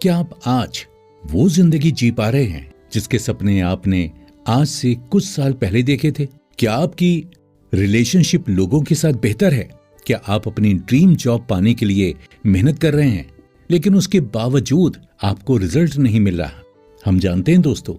क्या आप आज वो जिंदगी जी पा रहे हैं जिसके सपने आपने आज से कुछ साल पहले देखे थे? क्या आपकी रिलेशनशिप लोगों के साथ बेहतर है? क्या आप अपनी ड्रीम जॉब पाने के लिए मेहनत कर रहे हैं लेकिन उसके बावजूद आपको रिजल्ट नहीं मिल रहा? हम जानते हैं दोस्तों,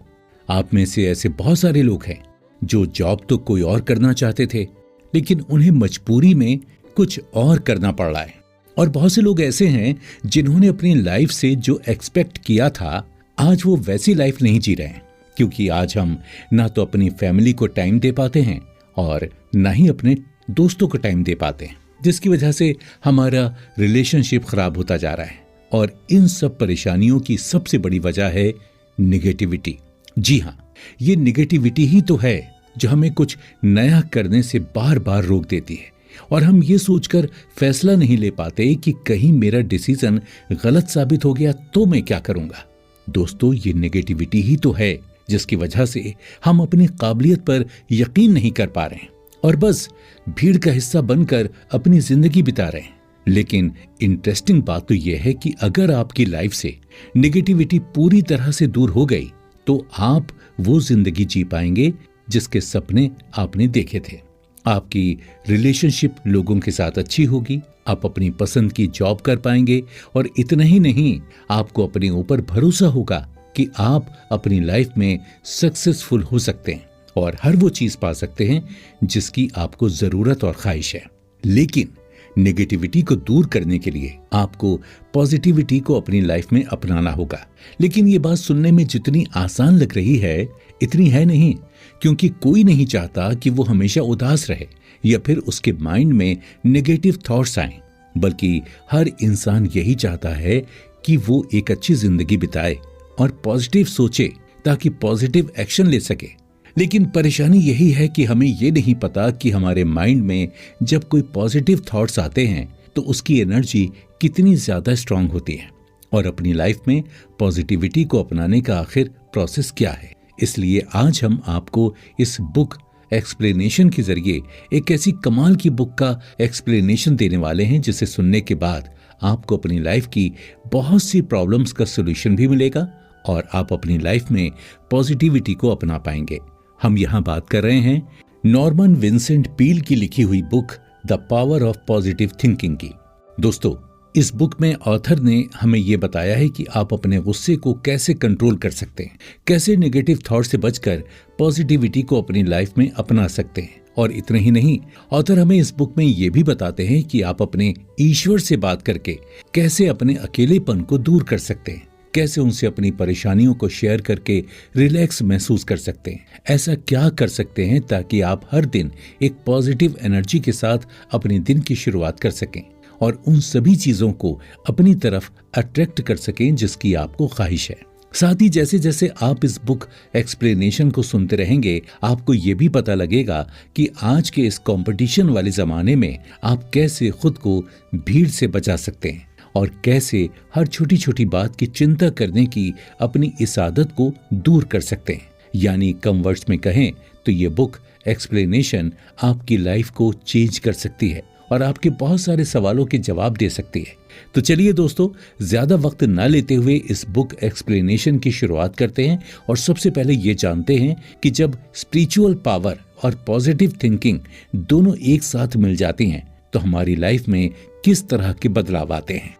आप में से ऐसे बहुत सारे लोग हैं जो जॉब तो कोई और करना चाहते थे लेकिन उन्हें मजबूरी में कुछ और करना पड़ रहा है। और बहुत से लोग ऐसे हैं जिन्होंने अपनी लाइफ से जो एक्सपेक्ट किया था आज वो वैसी लाइफ नहीं जी रहे हैं, क्योंकि आज हम ना तो अपनी फैमिली को टाइम दे पाते हैं और ना ही अपने दोस्तों को टाइम दे पाते हैं, जिसकी वजह से हमारा रिलेशनशिप खराब होता जा रहा है। और इन सब परेशानियों की सबसे बड़ी वजह है निगेटिविटी। जी हाँ, ये निगेटिविटी ही तो है जो हमें कुछ नया करने से बार बार रोक देती है और हम ये सोचकर फैसला नहीं ले पाते कि कहीं मेरा डिसीजन गलत साबित हो गया तो मैं क्या करूंगा। दोस्तों, ये नेगेटिविटी ही तो है जिसकी वजह से हम अपनी काबिलियत पर यकीन नहीं कर पा रहे हैं और बस भीड़ का हिस्सा बनकर अपनी जिंदगी बिता रहे हैं। लेकिन इंटरेस्टिंग बात तो यह है कि अगर आपकी लाइफ से नेगेटिविटी पूरी तरह से दूर हो गई तो आप वो जिंदगी जी पाएंगे जिसके सपने आपने देखे थे। आपकी रिलेशनशिप लोगों के साथ अच्छी होगी, आप अपनी पसंद की जॉब कर पाएंगे और इतना ही नहीं, आपको अपने ऊपर भरोसा होगा कि आप अपनी लाइफ में सक्सेसफुल हो सकते हैं और हर वो चीज पा सकते हैं जिसकी आपको जरूरत और ख्वाहिश है। लेकिन नेगेटिविटी को दूर करने के लिए आपको पॉजिटिविटी को अपनी लाइफ में अपनाना होगा। लेकिन ये बात सुनने में जितनी आसान लग रही है इतनी है नहीं, क्योंकि कोई नहीं चाहता कि वो हमेशा उदास रहे या फिर उसके माइंड में नेगेटिव थॉट्स आएं, बल्कि हर इंसान यही चाहता है कि वो एक अच्छी जिंदगी बिताए और पॉजिटिव सोचे ताकि पॉजिटिव एक्शन ले सके। लेकिन परेशानी यही है कि हमें ये नहीं पता कि हमारे माइंड में जब कोई पॉजिटिव थॉट्स आते हैं तो उसकी एनर्जी कितनी ज्यादा स्ट्रांग होती है और अपनी लाइफ में पॉजिटिविटी को अपनाने का आखिर प्रोसेस क्या है। इसलिए आज हम आपको इस बुक एक्सप्लेनेशन के जरिए एक ऐसी कमाल की बुक का एक्सप्लेनेशन देने वाले हैं जिसे सुनने के बाद आपको अपनी लाइफ की बहुत सी प्रॉब्लम्स का सॉल्यूशन भी मिलेगा और आप अपनी लाइफ में पॉजिटिविटी को अपना पाएंगे। हम यहाँ बात कर रहे हैं नॉर्मन विंसेंट पील की लिखी हुई book the power of positive thinking की। दोस्तों, इस बुक में ऑथर ने हमें ये बताया है कि आप अपने गुस्से को कैसे कंट्रोल कर सकते हैं, कैसे नेगेटिव थॉट से बचकर पॉजिटिविटी को अपनी लाइफ में अपना सकते हैं। और इतना ही नहीं, ऑथर हमें इस बुक में ये भी बताते हैं कि आप अपने ईश्वर से बात करके कैसे अपने अकेलेपन को दूर कर सकते हैं, कैसे उनसे अपनी परेशानियों को शेयर करके रिलैक्स महसूस कर सकते हैं। ऐसा क्या कर सकते हैं ताकि आप हर दिन एक पॉजिटिव एनर्जी के साथ अपने दिन की शुरुआत कर सकें और उन सभी चीजों को अपनी तरफ अट्रैक्ट कर सकें जिसकी आपको ख्वाहिश है। साथ ही जैसे जैसे आप इस बुक एक्सप्लेनेशन को सुनते रहेंगे, आपको ये भी पता लगेगा कि आज के इस कंपटीशन वाले जमाने में आप कैसे खुद को भीड़ से बचा सकते हैं और कैसे हर छोटी छोटी बात की चिंता करने की अपनी इस आदत को दूर कर सकते हैं। यानी कम वर्ड्स में कहें तो ये बुक एक्सप्लेनेशन आपकी लाइफ को चेंज कर सकती है और आपके बहुत सारे सवालों के जवाब दे सकती है। तो चलिए दोस्तों, ज्यादा वक्त ना लेते हुए इस बुक एक्सप्लेनेशन की शुरुआत करते हैं और सबसे पहले ये जानते हैं कि जब स्पिरिचुअल पावर और पॉजिटिव थिंकिंग दोनों एक साथ मिल जाती हैं तो हमारी लाइफ में किस तरह के बदलाव आते हैं।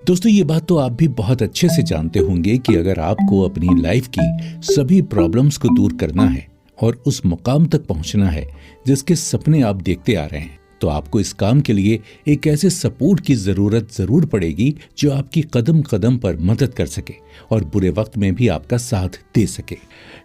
दोस्तों, ये बात तो आप भी बहुत अच्छे से जानते होंगे कि अगर आपको अपनी लाइफ की सभी प्रॉब्लम्स को दूर करना है और उस मुकाम तक पहुंचना है जिसके सपने आप देखते आ रहे हैं, तो आपको इस काम के लिए एक ऐसे सपोर्ट की जरूरत जरूर पड़ेगी जो आपकी कदम कदम पर मदद कर सके और बुरे वक्त में भी आपका साथ दे सके।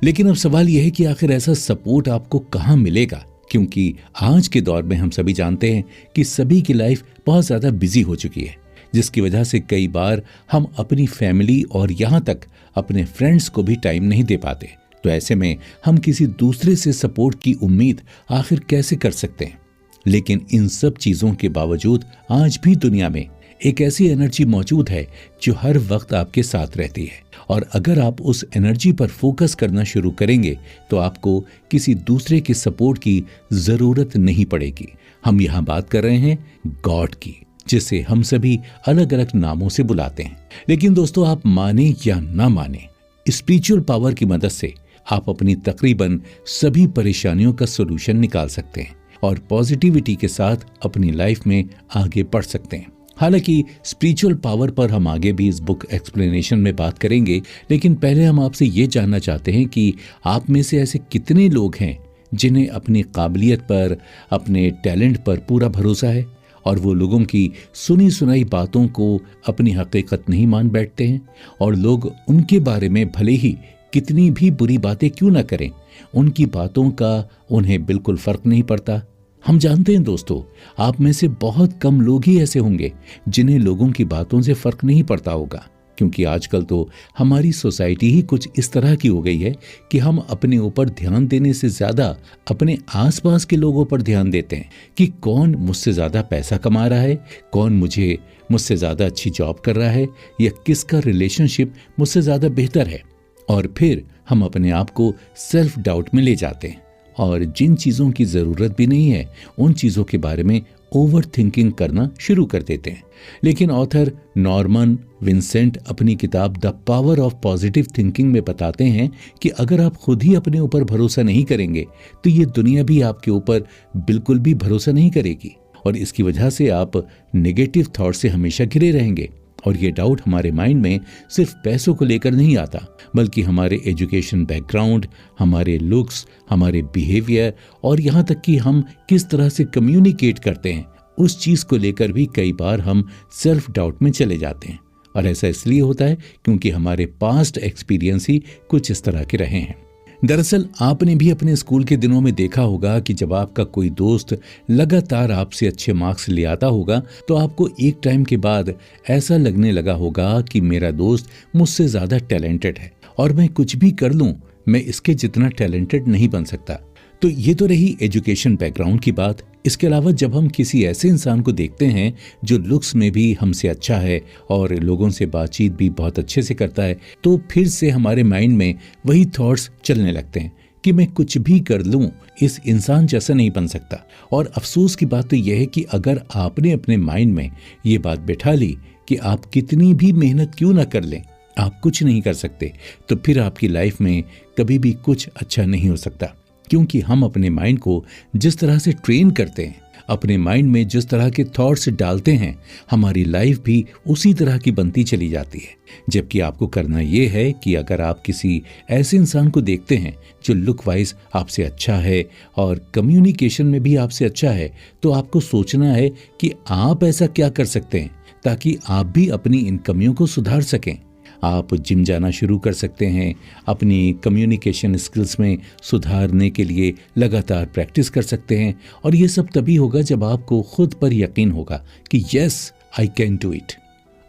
लेकिन अब सवाल यह है कि आखिर ऐसा सपोर्ट आपको कहाँ मिलेगा, क्योंकि आज के दौर में हम सभी जानते हैं कि सभी की लाइफ बहुत ज्यादा बिजी हो चुकी है, जिसकी वजह से कई बार हम अपनी फैमिली और यहाँ तक अपने फ्रेंड्स को भी टाइम नहीं दे पाते। तो ऐसे में हम किसी दूसरे से सपोर्ट की उम्मीद आखिर कैसे कर सकते हैं। लेकिन इन सब चीजों के बावजूद आज भी दुनिया में एक ऐसी एनर्जी मौजूद है जो हर वक्त आपके साथ रहती है और अगर आप उस एनर्जी पर फोकस करना शुरू करेंगे तो आपको किसी दूसरे के सपोर्ट की जरूरत नहीं पड़ेगी। हम यहाँ बात कर रहे हैं गॉड की। जिसे हम सभी अलग अलग नामों से बुलाते हैं। लेकिन दोस्तों, आप माने या ना माने, स्पिरिचुअल पावर की मदद से आप अपनी तकरीबन सभी परेशानियों का सॉल्यूशन निकाल सकते हैं और पॉजिटिविटी के साथ अपनी लाइफ में आगे बढ़ सकते हैं। हालांकि स्पिरिचुअल पावर पर हम आगे भी इस बुक एक्सप्लेनेशन में बात करेंगे, लेकिन पहले हम आपसे ये जानना चाहते हैं कि आप में से ऐसे कितने लोग हैं जिन्हें अपनी काबिलियत पर, अपने टैलेंट पर पूरा भरोसा है और वो लोगों की सुनी सुनाई बातों को अपनी हकीकत नहीं मान बैठते हैं, और लोग उनके बारे में भले ही कितनी भी बुरी बातें क्यों ना करें, उनकी बातों का उन्हें बिल्कुल फर्क नहीं पड़ता। हम जानते हैं दोस्तों, आप में से बहुत कम लोग ही ऐसे होंगे जिन्हें लोगों की बातों से फर्क नहीं पड़ता होगा, क्योंकि आजकल तो हमारी सोसाइटी ही कुछ इस तरह की हो गई है कि हम अपने ऊपर ध्यान देने से ज्यादा अपने आसपास के लोगों पर ध्यान देते हैं कि कौन मुझसे ज्यादा पैसा कमा रहा है, कौन मुझसे ज्यादा अच्छी जॉब कर रहा है, या किसका रिलेशनशिप मुझसे ज्यादा बेहतर है। और फिर हम अपने आप को सेल्फ डाउट में ले जाते हैं और जिन चीज़ों की ज़रूरत भी नहीं है उन चीज़ों के बारे में ओवर थिंकिंग करना शुरू कर देते हैं। लेकिन ऑथर नॉर्मन विंसेंट अपनी किताब the power of positive thinking में बताते हैं कि अगर आप खुद ही अपने ऊपर भरोसा नहीं करेंगे तो ये दुनिया भी आपके ऊपर बिल्कुल भी भरोसा नहीं करेगी, और इसकी वजह से आप नेगेटिव थॉट से हमेशा घिरे रहेंगे। और ये डाउट हमारे माइंड में सिर्फ पैसों को लेकर नहीं आता, बल्कि हमारे एजुकेशन बैकग्राउंड, हमारे लुक्स, हमारे बिहेवियर और यहाँ तक कि हम किस तरह से कम्युनिकेट करते हैं उस चीज़ को लेकर भी कई बार हम सेल्फ डाउट में चले जाते हैं। और ऐसा इसलिए होता है क्योंकि हमारे पास्ट एक्सपीरियंस ही कुछ इस तरह के रहे हैं। दरअसल आपने भी अपने स्कूल के दिनों में देखा होगा कि जब आपका कोई दोस्त लगातार आपसे अच्छे मार्क्स ले आता होगा तो आपको एक टाइम के बाद ऐसा लगने लगा होगा कि मेरा दोस्त मुझसे ज़्यादा टैलेंटेड है और मैं कुछ भी कर लूँ मैं इसके जितना टैलेंटेड नहीं बन सकता। तो ये तो रही एजुकेशन बैकग्राउंड की बात। इसके अलावा जब हम किसी ऐसे इंसान को देखते हैं जो लुक्स में भी हमसे अच्छा है और लोगों से बातचीत भी बहुत अच्छे से करता है, तो फिर से हमारे माइंड में वही थॉट्स चलने लगते हैं कि मैं कुछ भी कर लूं इस इंसान जैसा नहीं बन सकता। और अफसोस की बात तो यह है कि अगर आपने अपने माइंड में ये बात बैठा ली कि आप कितनी भी मेहनत क्यों ना कर लें आप कुछ नहीं कर सकते, तो फिर आपकी लाइफ में कभी भी कुछ अच्छा नहीं हो सकता। क्योंकि हम अपने माइंड को जिस तरह से ट्रेन करते हैं, अपने माइंड में जिस तरह के थॉट्स डालते हैं, हमारी लाइफ भी उसी तरह की बनती चली जाती है। जबकि आपको करना ये है कि अगर आप किसी ऐसे इंसान को देखते हैं जो लुक वाइज आपसे अच्छा है और कम्युनिकेशन में भी आपसे अच्छा है, तो आपको सोचना है कि आप ऐसा क्या कर सकते हैं ताकि आप भी अपनी इन कमियों को सुधार सकें। आप जिम जाना शुरू कर सकते हैं, अपनी कम्युनिकेशन स्किल्स में सुधारने के लिए लगातार प्रैक्टिस कर सकते हैं, और ये सब तभी होगा जब आपको खुद पर यकीन होगा कि yes I can do it.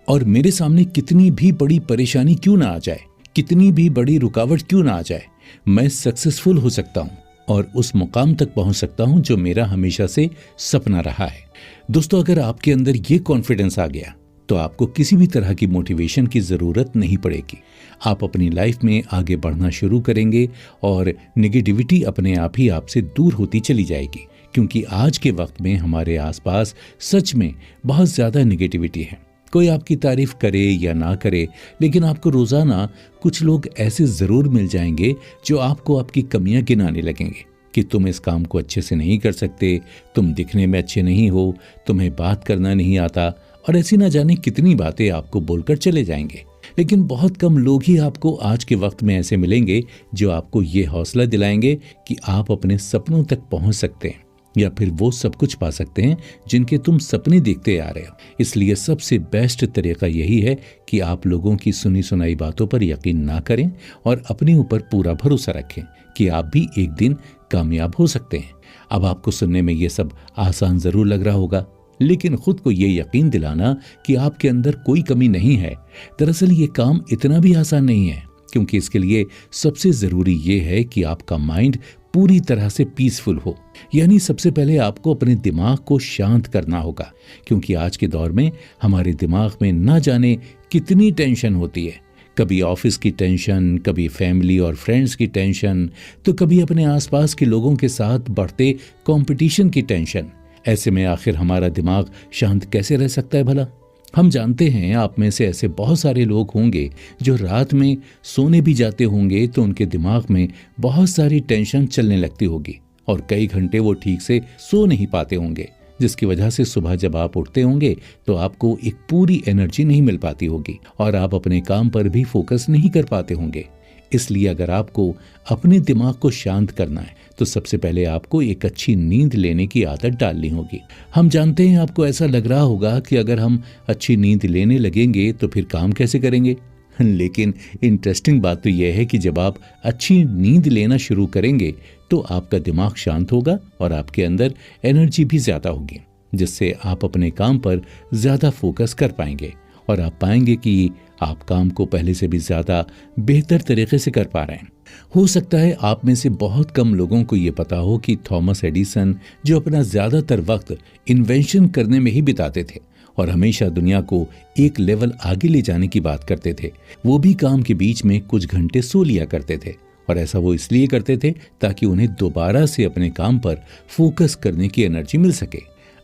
और मेरे सामने कितनी भी बड़ी परेशानी क्यों ना आ जाए, कितनी भी बड़ी रुकावट क्यों ना आ जाए, मैं सक्सेसफुल हो सकता हूँ और उस मुकाम तक पहुँच सकता हूँ जो मेरा हमेशा से सपना रहा है। दोस्तों, अगर आपके अंदर ये कॉन्फिडेंस आ गया तो आपको किसी भी तरह की मोटिवेशन की ज़रूरत नहीं पड़ेगी। आप अपनी लाइफ में आगे बढ़ना शुरू करेंगे और नेगेटिविटी अपने आप ही आपसे दूर होती चली जाएगी, क्योंकि आज के वक्त में हमारे आसपास सच में बहुत ज़्यादा नेगेटिविटी है। कोई आपकी तारीफ करे या ना करे, लेकिन आपको रोज़ाना कुछ लोग ऐसे ज़रूर मिल जाएंगे जो आपको आपकी कमियां गिनाने लगेंगे कि तुम इस काम को अच्छे से नहीं कर सकते, तुम दिखने में अच्छे नहीं हो, तुम्हें बात करना नहीं आता, और ऐसी ना जाने कितनी बातें आपको बोलकर चले जाएंगे। लेकिन बहुत कम लोग ही आपको आज के वक्त में ऐसे मिलेंगे जो आपको ये हौसला दिलाएंगे कि आप अपने सपनों तक पहुंच सकते हैं या फिर वो सब कुछ पा सकते हैं जिनके तुम सपने देखते आ रहे हो। इसलिए सबसे बेस्ट तरीका यही है कि आप लोगों की सुनी सुनाई बातों पर यकीन ना करें और अपने ऊपर पूरा भरोसा रखें कि आप भी एक दिन कामयाब हो सकते हैं। अब आपको सुनने में ये सब आसान जरूर लग रहा होगा, लेकिन खुद को ये यकीन दिलाना कि आपके अंदर कोई कमी नहीं है, दरअसल ये काम इतना भी आसान नहीं है, क्योंकि इसके लिए सबसे जरूरी ये है कि आपका माइंड पूरी तरह से पीसफुल हो। यानी सबसे पहले आपको अपने दिमाग को शांत करना होगा, क्योंकि आज के दौर में हमारे दिमाग में ना जाने कितनी टेंशन होती है। कभी ऑफिस की टेंशन, कभी फैमिली और फ्रेंड्स की टेंशन, तो कभी अपने आसपास के लोगों के साथ बढ़ते कंपटीशन की टेंशन। ऐसे में आखिर हमारा दिमाग शांत कैसे रह सकता है भला? हम जानते हैं आप में से ऐसे बहुत सारे लोग होंगे जो रात में सोने भी जाते होंगे तो उनके दिमाग में बहुत सारी टेंशन चलने लगती होगी और कई घंटे वो ठीक से सो नहीं पाते होंगे, जिसकी वजह से सुबह जब आप उठते होंगे तो आपको एक पूरी एनर्जी नहीं मिल पाती होगी और आप अपने काम पर भी फोकस नहीं कर पाते होंगे। इसलिए अगर आपको अपने दिमाग को शांत करना है तो सबसे पहले आपको एक अच्छी नींद लेने की आदत डालनी होगी। हम जानते हैं आपको ऐसा लग रहा होगा कि अगर हम अच्छी नींद लेने लगेंगे तो फिर काम कैसे करेंगे, लेकिन इंटरेस्टिंग बात तो यह है कि जब आप अच्छी नींद लेना शुरू करेंगे तो आपका दिमाग शांत होगा और आपके अंदर एनर्जी भी ज्यादा होगी, जिससे आप अपने काम पर ज्यादा फोकस कर पाएंगे और आप पाएंगे कि आप काम को पहले से भी ज्यादा बेहतर तरीके से कर पा रहे हैं। हो सकता है आप में से बहुत कम लोगों को ये पता हो कि थॉमस एडिसन, जो अपना ज्यादातर वक्त इन्वेंशन करने में ही बिताते थे और हमेशा दुनिया को एक लेवल आगे ले जाने की बात करते थे, वो भी काम के बीच में कुछ घंटे सो लिया करते थे। और ऐसा वो इसलिए करते थे ताकि उन्हें दोबारा से अपने काम पर फोकस करने की एनर्जी मिल सके।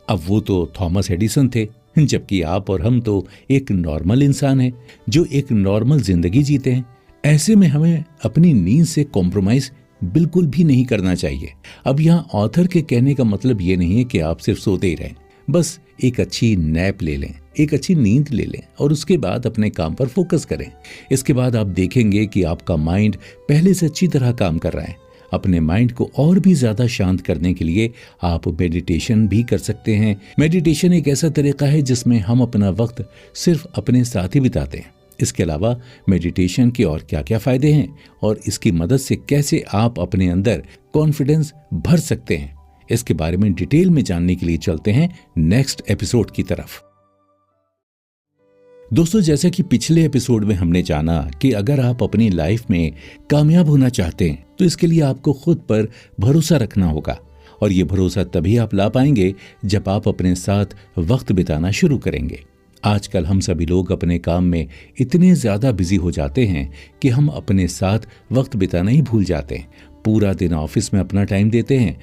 अब वो तो थॉमस एडिसन थे, जबकि आप और हम तो एक नॉर्मल इंसान हैं जो एक नॉर्मल जिंदगी जीते हैं। ऐसे में हमें अपनी नींद से कॉम्प्रोमाइज बिल्कुल भी नहीं करना चाहिए। अब यहाँ ऑथर के कहने का मतलब ये नहीं है कि आप सिर्फ सोते ही रहें, बस एक अच्छी नैप ले लें, एक अच्छी नींद ले लें और उसके बाद अपने काम पर फोकस करें। इसके बाद आप देखेंगे कि आपका माइंड पहले से अच्छी तरह काम कर रहा है। अपने माइंड को और भी ज्यादा शांत करने के लिए आप मेडिटेशन भी कर सकते हैं। मेडिटेशन एक ऐसा तरीका है जिसमें हम अपना वक्त सिर्फ अपने साथ ही बिताते हैं। इसके अलावा मेडिटेशन के और क्या क्या फायदे हैं और इसकी मदद से कैसे आप अपने अंदर कॉन्फिडेंस भर सकते हैं, इसके बारे में डिटेल में जानने के लिए चलते हैं नेक्स्ट एपिसोड की तरफ। दोस्तों, जैसा कि पिछले एपिसोड में हमने जाना कि अगर आप अपनी लाइफ में कामयाब होना चाहते हैं तो इसके लिए आपको खुद पर भरोसा रखना होगा और ये भरोसा तभी आप ला पाएंगे जब आप अपने साथ वक्त बिताना शुरू करेंगे। आजकल हम सभी लोग अपने काम में इतने ज्यादा बिजी हो जाते हैं कि हम अपने साथ वक्त बिताना ही भूल जाते हैं। पूरा दिन ऑफिस में अपना टाइम देते हैं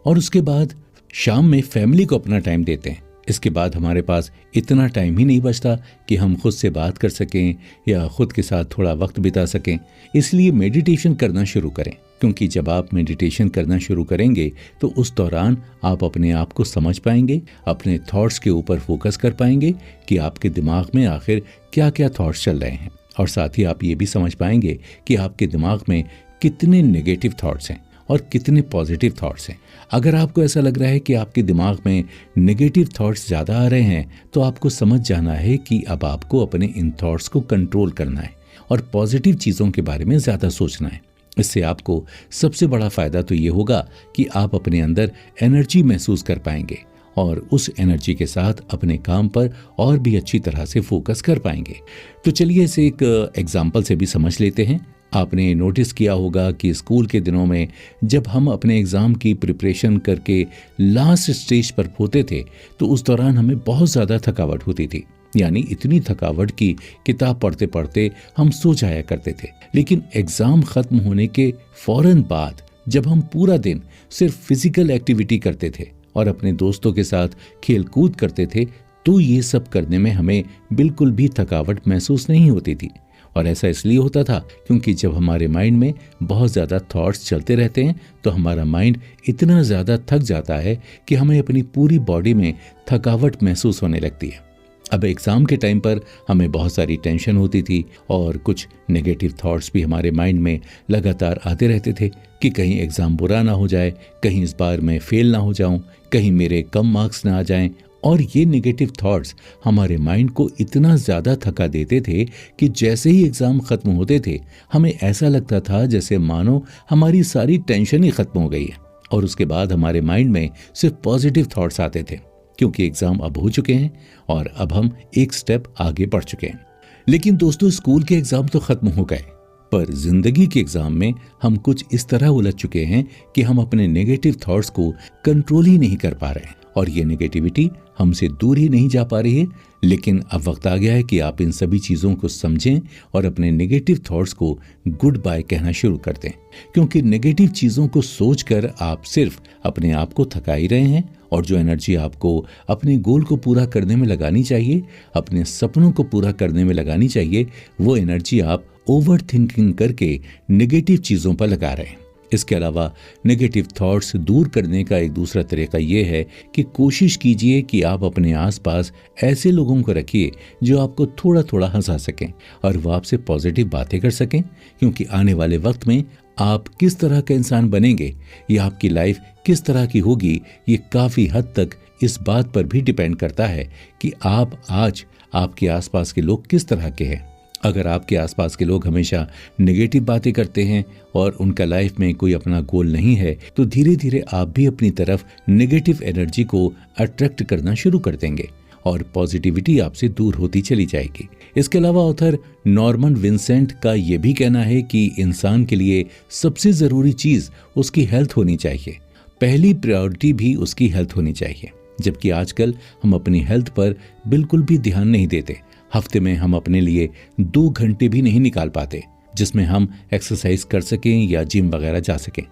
और उसके बाद शाम में फैमिली को अपना टाइम देते हैं। इसके बाद हमारे पास इतना टाइम ही नहीं बचता कि हम खुद से बात कर सकें या खुद के साथ थोड़ा वक्त बिता सकें। इसलिए मेडिटेशन करना शुरू करें, क्योंकि जब आप मेडिटेशन करना शुरू करेंगे तो उस दौरान आप अपने आप को समझ पाएंगे, अपने थॉट्स के ऊपर फोकस कर पाएंगे कि आपके दिमाग में आखिर क्या क्या थॉट्स चल रहे हैं और साथ ही आप ये भी समझ पाएंगे कि आपके दिमाग में कितने नेगेटिव थॉट्स हैं और कितने पॉजिटिव थॉट्स हैं। अगर आपको ऐसा लग रहा है कि आपके दिमाग में नेगेटिव थॉट्स ज़्यादा आ रहे हैं तो आपको समझ जाना है कि अब आपको अपने इन थॉट्स को कंट्रोल करना है और पॉजिटिव चीज़ों के बारे में ज़्यादा सोचना है। इससे आपको सबसे बड़ा फ़ायदा तो ये होगा कि आप अपने अंदर एनर्जी महसूस कर पाएंगे और उस एनर्जी के साथ अपने काम पर और भी अच्छी तरह से फोकस कर पाएंगे। तो चलिए इसे एक एग्जाम्पल से भी समझ लेते हैं। आपने नोटिस किया होगा कि स्कूल के दिनों में जब हम अपने एग्ज़ाम की प्रिपरेशन करके लास्ट स्टेज पर होते थे तो उस दौरान हमें बहुत ज़्यादा थकावट होती थी, यानी इतनी थकावट की किताब पढ़ते पढ़ते हम सो जाया करते थे। लेकिन एग्ज़ाम ख़त्म होने के फौरन बाद जब हम पूरा दिन सिर्फ फिजिकल एक्टिविटी करते थे और अपने दोस्तों के साथ खेल कूद करते थे तो ये सब करने में हमें बिल्कुल भी थकावट महसूस नहीं होती थी। और ऐसा इसलिए होता था क्योंकि जब हमारे माइंड में बहुत ज़्यादा थॉट्स चलते रहते हैं तो हमारा माइंड इतना ज़्यादा थक जाता है कि हमें अपनी पूरी बॉडी में थकावट महसूस होने लगती है। अब एग्ज़ाम के टाइम पर हमें बहुत सारी टेंशन होती थी और कुछ नेगेटिव थॉट्स भी हमारे माइंड में लगातार आते रहते थे कि कहीं एग्ज़ाम बुरा ना हो जाए, कहीं इस बार मैं फेल ना हो जाऊं, कहीं मेरे कम मार्क्स ना आ जाएं। और ये नेगेटिव थॉट्स हमारे माइंड को इतना ज़्यादा थका देते थे कि जैसे ही एग्ज़ाम ख़त्म होते थे हमें ऐसा लगता था जैसे मानो हमारी सारी टेंशन ही ख़त्म हो गई है और उसके बाद हमारे माइंड में सिर्फ पॉजिटिव थॉट्स आते थे, क्योंकि एग्ज़ाम अब हो चुके हैं और अब हम एक स्टेप आगे बढ़ चुके हैं। लेकिन दोस्तों, स्कूल के एग्ज़ाम तो ख़त्म हो गए, पर ज़िंदगी के एग्ज़ाम में हम कुछ इस तरह उलझ चुके हैं कि हम अपने नेगेटिव थॉट्स को कंट्रोल ही नहीं कर पा रहे हैं और ये नेगेटिविटी हमसे दूर ही नहीं जा पा रही है, लेकिन अब वक्त आ गया है कि आप इन सभी चीज़ों को समझें और अपने नेगेटिव थॉट्स को गुड बाय कहना शुरू कर दें, क्योंकि नेगेटिव चीज़ों को सोचकर आप सिर्फ अपने आप को थका ही रहे हैं और जो एनर्जी आपको अपने गोल को पूरा करने में लगानी चाहिए, अपने सपनों को पूरा करने में लगानी चाहिए, वो एनर्जी आप ओवर थिंकिंग करके नेगेटिव चीज़ों पर लगा रहे हैं। इसके अलावा नेगेटिव थॉट्स दूर करने का एक दूसरा तरीका ये है कि कोशिश कीजिए कि आप अपने आसपास ऐसे लोगों को रखिए जो आपको थोड़ा थोड़ा हंसा सकें और वो आपसे पॉजिटिव बातें कर सकें, क्योंकि आने वाले वक्त में आप किस तरह का इंसान बनेंगे या आपकी लाइफ किस तरह की होगी, ये काफ़ी हद तक इस बात पर भी डिपेंड करता है कि आप आज आपके आसपास के लोग किस तरह के हैं। अगर आपके आसपास के लोग हमेशा नेगेटिव बातें करते हैं और उनका लाइफ में कोई अपना गोल नहीं है, तो धीरे धीरे आप भी अपनी तरफ नेगेटिव एनर्जी को अट्रैक्ट करना शुरू कर देंगे और पॉजिटिविटी आपसे दूर होती चली जाएगी। इसके अलावा ऑथर नॉर्मन विंसेंट का ये भी कहना है कि इंसान के लिए सबसे ज़रूरी चीज़ उसकी हेल्थ होनी चाहिए, पहली प्रायोरिटी भी उसकी हेल्थ होनी चाहिए, जबकि आजकल हम अपनी हेल्थ पर बिल्कुल भी ध्यान नहीं देते। हफ्ते में हम अपने लिए 2 घंटे भी नहीं निकाल पाते जिसमें हम एक्सरसाइज कर सकें या जिम वगैरह जा सकें।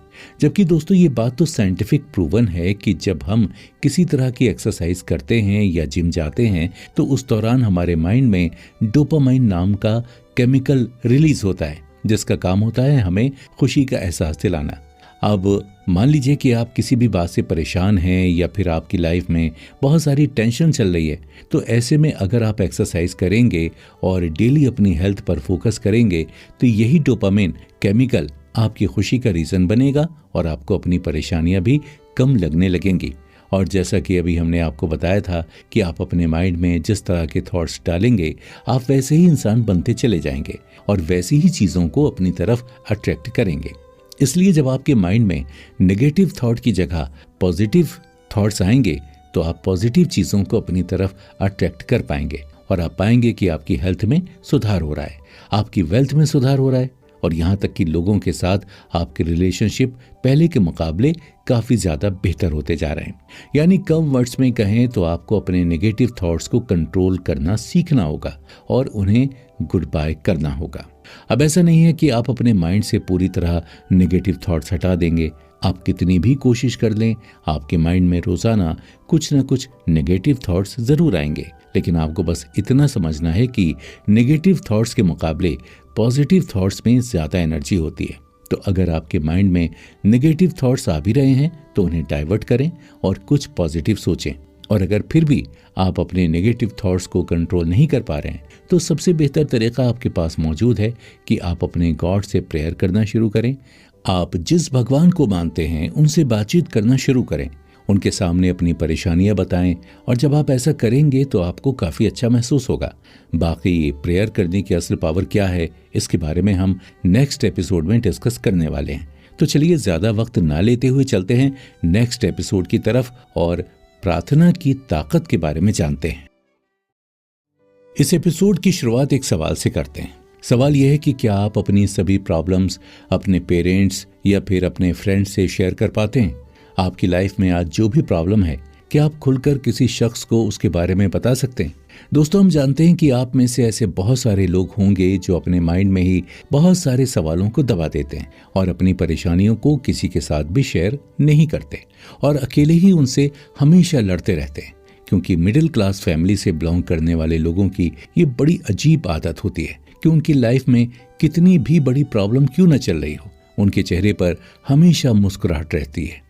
जबकि दोस्तों ये बात तो साइंटिफिक प्रूवन है कि जब हम किसी तरह की एक्सरसाइज करते हैं या जिम जाते हैं तो उस दौरान हमारे माइंड में डोपामाइन नाम का केमिकल रिलीज होता है, जिसका काम होता है हमें खुशी का एहसास दिलाना। अब मान लीजिए कि आप किसी भी बात से परेशान हैं या फिर आपकी लाइफ में बहुत सारी टेंशन चल रही है, तो ऐसे में अगर आप एक्सरसाइज करेंगे और डेली अपनी हेल्थ पर फोकस करेंगे तो यही डोपामाइन केमिकल आपकी खुशी का रीज़न बनेगा और आपको अपनी परेशानियां भी कम लगने लगेंगी। और जैसा कि अभी हमने आपको बताया था कि आप अपने माइंड में जिस तरह के थॉट्स डालेंगे आप वैसे ही इंसान बनते चले जाएंगे और वैसी ही चीज़ों को अपनी तरफ अट्रैक्ट करेंगे। इसलिए जब आपके माइंड में नेगेटिव थॉट की जगह पॉजिटिव थॉट्स आएंगे तो आप पॉजिटिव चीज़ों को अपनी तरफ अट्रैक्ट कर पाएंगे और आप पाएंगे कि आपकी हेल्थ में सुधार हो रहा है, आपकी वेल्थ में सुधार हो रहा है और यहाँ तक कि लोगों के साथ आपके रिलेशनशिप पहले के मुकाबले काफ़ी ज़्यादा बेहतर होते जा रहे हैं। यानी कम वर्ड्स में कहें तो आपको अपने नेगेटिव थॉट्स को कंट्रोल करना सीखना होगा और उन्हें गुड बाय करना होगा। अब ऐसा नहीं है कि आप अपने माइंड से पूरी तरह नेगेटिव थॉट्स हटा देंगे। आप कितनी भी कोशिश कर लें, आपके माइंड में रोज़ाना कुछ न कुछ नेगेटिव थॉट्स ज़रूर आएंगे, लेकिन आपको बस इतना समझना है कि नेगेटिव थॉट्स के मुकाबले पॉजिटिव थॉट्स में ज़्यादा एनर्जी होती है। तो अगर आपके माइंड में नेगेटिव थॉट्स आ भी रहे हैं तो उन्हें डाइवर्ट करें और कुछ पॉजिटिव सोचें। और अगर फिर भी आप अपने नेगेटिव थॉट्स को कंट्रोल नहीं कर पा रहे हैं तो सबसे बेहतर तरीका आपके पास मौजूद है कि आप अपने गॉड से प्रेयर करना शुरू करें। आप जिस भगवान को मानते हैं उनसे बातचीत करना शुरू करें, उनके सामने अपनी परेशानियां बताएं और जब आप ऐसा करेंगे तो आपको काफ़ी अच्छा महसूस होगा। बाकी प्रेयर करने की असल पावर क्या है इसके बारे में हम नेक्स्ट एपिसोड में डिस्कस करने वाले हैं। तो चलिए ज़्यादा वक्त ना लेते हुए चलते हैं नेक्स्ट एपिसोड की तरफ और प्रार्थना की ताकत के बारे में जानते हैं। इस एपिसोड की शुरुआत एक सवाल से करते हैं। सवाल यह है कि क्या आप अपनी सभी प्रॉब्लम्स अपने पेरेंट्स या फिर अपने फ्रेंड्स से शेयर कर पाते हैं? आपकी लाइफ में आज जो भी प्रॉब्लम है क्या आप खुलकर किसी शख्स को उसके बारे में बता सकते हैं? दोस्तों, हम जानते हैं कि आप में से ऐसे बहुत सारे लोग होंगे जो अपने माइंड में ही बहुत सारे सवालों को दबा देते हैं और अपनी परेशानियों को किसी के साथ भी शेयर नहीं करते और अकेले ही उनसे हमेशा लड़ते रहते हैं, क्योंकि मिडिल क्लास फैमिली से बिलोंग करने वाले लोगों की ये बड़ी अजीब आदत होती है कि उनकी लाइफ में कितनी भी बड़ी प्रॉब्लम क्यों न चल रही हो, उनके चेहरे पर हमेशा मुस्कुराहट रहती है।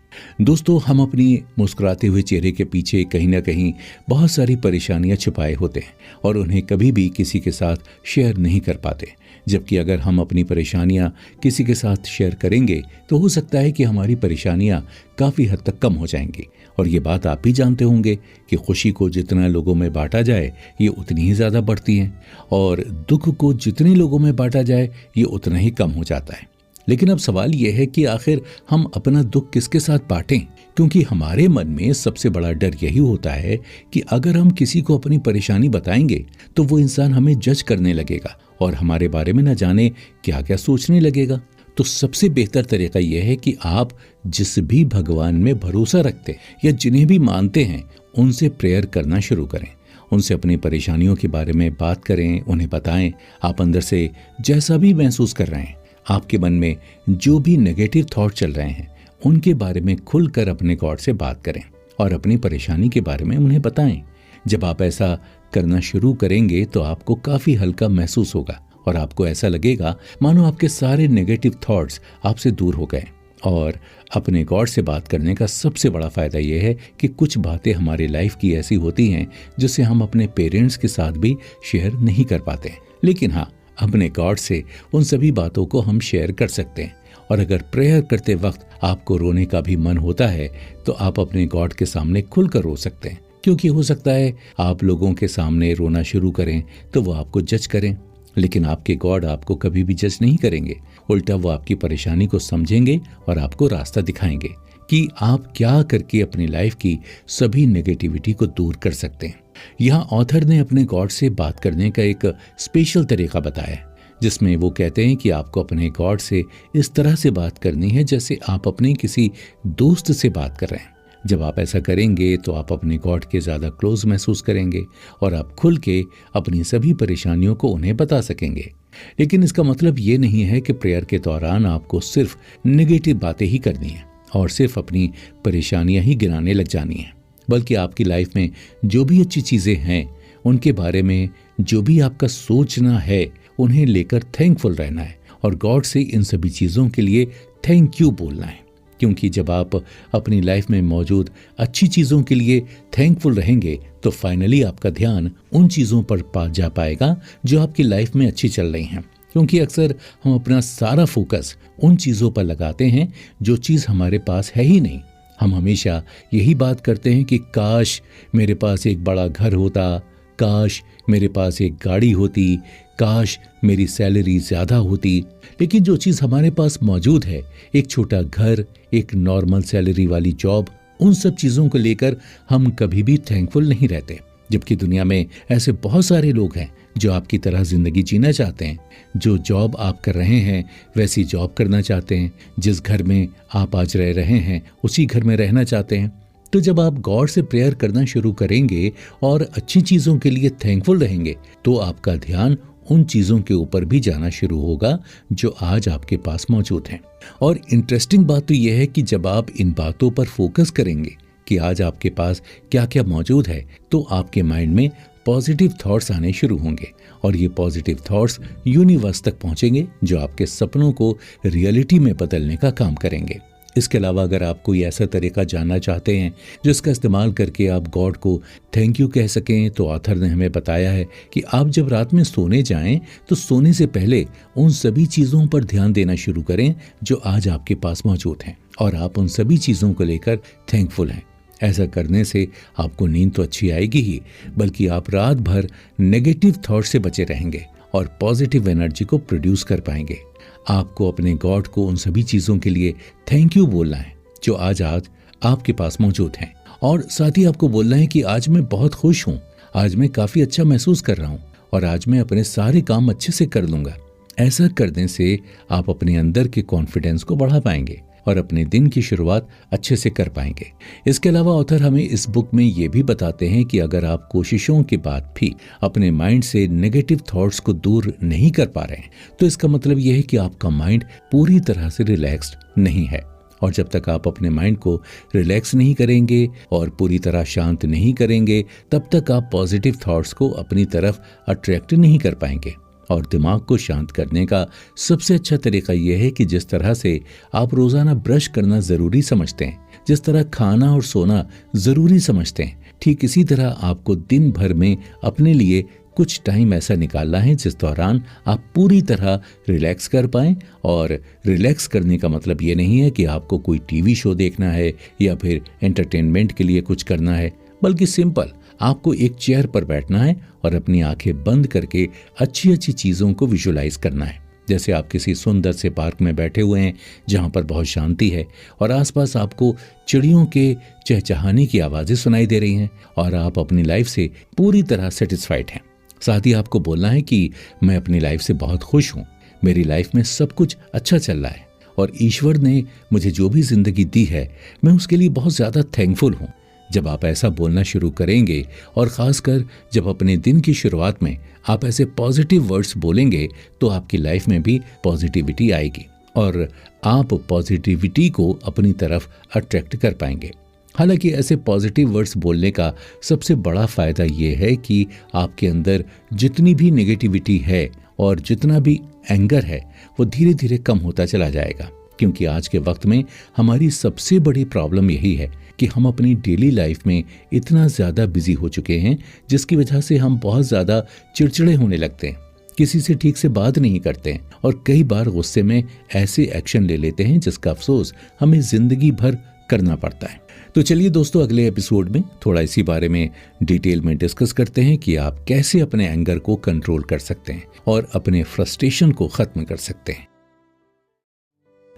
दोस्तों, हम अपनी मुस्कुराते हुए चेहरे के पीछे कहीं ना कहीं बहुत सारी परेशानियां छुपाए होते हैं और उन्हें कभी भी किसी के साथ शेयर नहीं कर पाते। जबकि अगर हम अपनी परेशानियां किसी के साथ शेयर करेंगे तो हो सकता है कि हमारी परेशानियां काफ़ी हद तक कम हो जाएंगी। और ये बात आप भी जानते होंगे कि खुशी को जितना लोगों में बांटा जाए ये उतनी ही ज़्यादा बढ़ती है और दुख को जितने लोगों में बांटा जाए ये उतना ही कम हो जाता है। लेकिन अब सवाल यह है कि आखिर हम अपना दुख किसके साथ बांटें, क्योंकि हमारे मन में सबसे बड़ा डर यही होता है कि अगर हम किसी को अपनी परेशानी बताएंगे तो वो इंसान हमें जज करने लगेगा और हमारे बारे में न जाने क्या क्या सोचने लगेगा। तो सबसे बेहतर तरीका यह है कि आप जिस भी भगवान में भरोसा रखते या जिन्हें भी मानते हैं उनसे प्रेयर करना शुरू करें। उनसे अपनी परेशानियों के बारे में बात करें, उन्हें बताएं आप अंदर से जैसा भी महसूस कर रहे हैं, आपके मन में जो भी नेगेटिव थॉट चल रहे हैं उनके बारे में खुलकर अपने गॉड से बात करें और अपनी परेशानी के बारे में उन्हें बताएं। जब आप ऐसा करना शुरू करेंगे तो आपको काफी हल्का महसूस होगा और आपको ऐसा लगेगा मानो आपके सारे नेगेटिव थॉट्स आपसे दूर हो गए। और अपने गॉड से बात करने का सबसे बड़ा फायदा यह है कि कुछ बातें हमारी लाइफ की ऐसी होती हैं जिसे हम अपने पेरेंट्स के साथ भी शेयर नहीं कर पाते, लेकिन हाँ, अपने गॉड से उन सभी बातों को हम शेयर कर सकते हैं। और अगर प्रेयर करते वक्त आपको रोने का भी मन होता है तो आप अपने गॉड के सामने खुलकर रो सकते हैं, क्योंकि हो सकता है आप लोगों के सामने रोना शुरू करें तो वो आपको जज करें, लेकिन आपके गॉड आपको कभी भी जज नहीं करेंगे। उल्टा वो आपकी परेशानी को समझेंगे और आपको रास्ता दिखाएंगे कि आप क्या करके अपनी लाइफ की सभी नेगेटिविटी को दूर कर सकते हैं। यहाँ ऑथर ने अपने गॉड से बात करने का एक स्पेशल तरीका बताया है, जिसमें वो कहते हैं कि आपको अपने गॉड से इस तरह से बात करनी है जैसे आप अपने किसी दोस्त से बात कर रहे हैं। जब आप ऐसा करेंगे तो आप अपने गॉड के ज़्यादा क्लोज महसूस करेंगे और आप खुल के अपनी सभी परेशानियों को उन्हें बता सकेंगे। लेकिन इसका मतलब ये नहीं है कि प्रेयर के दौरान आपको सिर्फ नेगेटिव बातें ही करनी है और सिर्फ अपनी परेशानियां ही गिनाने लग जानी है, बल्कि आपकी लाइफ में जो भी अच्छी चीज़ें हैं उनके बारे में जो भी आपका सोचना है उन्हें लेकर थैंकफुल रहना है और गॉड से इन सभी चीज़ों के लिए थैंक यू बोलना है। क्योंकि जब आप अपनी लाइफ में मौजूद अच्छी चीज़ों के लिए थैंकफुल रहेंगे तो फाइनली आपका ध्यान उन चीज़ों पर जा पाएगा जो आपकी लाइफ में अच्छी चल रही हैं। क्योंकि अक्सर हम अपना सारा फोकस उन चीज़ों पर लगाते हैं जो चीज़ हमारे पास है ही नहीं। हम हमेशा यही बात करते हैं कि काश मेरे पास एक बड़ा घर होता, काश मेरे पास एक गाड़ी होती, काश मेरी सैलरी ज़्यादा होती। लेकिन जो चीज़ हमारे पास मौजूद है, एक छोटा घर, एक नॉर्मल सैलरी वाली जॉब, उन सब चीज़ों को लेकर हम कभी भी थैंकफुल नहीं रहते। जबकि दुनिया में ऐसे बहुत सारे लोग हैं जो आपकी तरह ज़िंदगी जीना चाहते हैं, जो जॉब आप कर रहे हैं वैसी जॉब करना चाहते हैं, जिस घर में आप आज रह रहे हैं उसी घर में रहना चाहते हैं। तो जब आप गॉड से प्रेयर करना शुरू करेंगे और अच्छी चीज़ों के लिए थैंकफुल रहेंगे तो आपका ध्यान उन चीज़ों के ऊपर भी जाना शुरू होगा जो आज आपके पास मौजूद हैं। और इंटरेस्टिंग बात तो यह है कि जब आप इन बातों पर फोकस करेंगे कि आज आपके पास क्या क्या मौजूद है तो आपके माइंड में पॉजिटिव थॉट्स आने शुरू होंगे और ये पॉजिटिव थॉट्स यूनिवर्स तक पहुंचेंगे जो आपके सपनों को रियलिटी में बदलने का काम करेंगे। इसके अलावा अगर आप कोई ऐसा तरीका जानना चाहते हैं जिसका इस्तेमाल करके आप गॉड को थैंक यू कह सकें तो ऑथर ने हमें बताया है कि आप जब रात में सोने जाएं तो सोने से पहले उन सभी चीज़ों पर ध्यान देना शुरू करें जो आज आपके पास मौजूद हैं और आप उन सभी चीज़ों को लेकर थैंकफुल हैं। ऐसा करने से आपको नींद तो अच्छी आएगी ही, बल्कि आप रात भर नेगेटिव थॉट से बचे रहेंगे और पॉजिटिव एनर्जी को प्रोड्यूस कर पाएंगे। आपको अपने गॉड को उन सभी चीज़ों के लिए थैंक यू बोलना है जो आज आपके पास मौजूद हैं और साथ ही आपको बोलना है कि आज मैं बहुत खुश हूँ, आज मैं काफ़ी अच्छा महसूस कर रहा हूँ और आज मैं अपने सारे काम अच्छे से कर लूँगा। ऐसा करने से आप अपने अंदर के कॉन्फिडेंस को बढ़ा पाएंगे और अपने दिन की शुरुआत अच्छे से कर पाएंगे। इसके अलावा ऑथर हमें इस बुक में ये भी बताते हैं कि अगर आप कोशिशों के बाद भी अपने माइंड से नेगेटिव थॉट्स को दूर नहीं कर पा रहे हैं तो इसका मतलब यह है कि आपका माइंड पूरी तरह से रिलैक्स्ड नहीं है। और जब तक आप अपने माइंड को रिलैक्स नहीं करेंगे और पूरी तरह शांत नहीं करेंगे तब तक आप पॉजिटिव थॉट्स को अपनी तरफ अट्रैक्ट नहीं कर पाएंगे। और दिमाग को शांत करने का सबसे अच्छा तरीका यह है कि जिस तरह से आप रोजाना ब्रश करना जरूरी समझते हैं, जिस तरह खाना और सोना जरूरी समझते हैं, ठीक इसी तरह आपको दिन भर में अपने लिए कुछ टाइम ऐसा निकालना है जिस दौरान आप पूरी तरह रिलैक्स कर पाएं। और रिलैक्स करने का मतलब ये नहीं है कि आपको कोई टीवी शो देखना है या फिर एंटरटेनमेंट के लिए कुछ करना है, बल्कि सिंपल आपको एक चेयर पर बैठना है और अपनी आंखें बंद करके अच्छी अच्छी चीज़ों को विजुलाइज करना है। जैसे आप किसी सुंदर से पार्क में बैठे हुए हैं जहां पर बहुत शांति है और आसपास आपको चिड़ियों के चहचहाने की आवाज़ें सुनाई दे रही हैं और आप अपनी लाइफ से पूरी तरह सेटिस्फाइड हैं। साथ ही आपको बोलना है कि मैं अपनी लाइफ से बहुत खुश हूँ, मेरी लाइफ में सब कुछ अच्छा चल रहा है और ईश्वर ने मुझे जो भी जिंदगी दी है मैं उसके लिए बहुत ज़्यादा थैंकफुल हूँ। जब आप ऐसा बोलना शुरू करेंगे और ख़ासकर जब अपने दिन की शुरुआत में आप ऐसे पॉजिटिव वर्ड्स बोलेंगे तो आपकी लाइफ में भी पॉजिटिविटी आएगी और आप पॉजिटिविटी को अपनी तरफ अट्रैक्ट कर पाएंगे। हालांकि ऐसे पॉजिटिव वर्ड्स बोलने का सबसे बड़ा फ़ायदा ये है कि आपके अंदर जितनी भी नेगेटिविटी है और जितना भी एंगर है वो धीरे धीरे कम होता चला जाएगा, क्योंकि आज के वक्त में हमारी सबसे बड़ी प्रॉब्लम यही है कि हम अपनी डेली लाइफ में इतना ज़्यादा बिजी हो चुके हैं जिसकी वजह से हम बहुत ज़्यादा चिड़चिड़े होने लगते हैं, किसी से ठीक से बात नहीं करते हैं और कई बार गुस्से में ऐसे एक्शन ले लेते हैं जिसका अफसोस हमें जिंदगी भर करना पड़ता है। तो चलिए दोस्तों, अगले एपिसोड में थोड़ा इसी बारे में डिटेल में डिस्कस करते हैं कि आप कैसे अपने एंगर को कंट्रोल कर सकते हैं और अपने फ्रस्ट्रेशन को खत्म कर सकते हैं।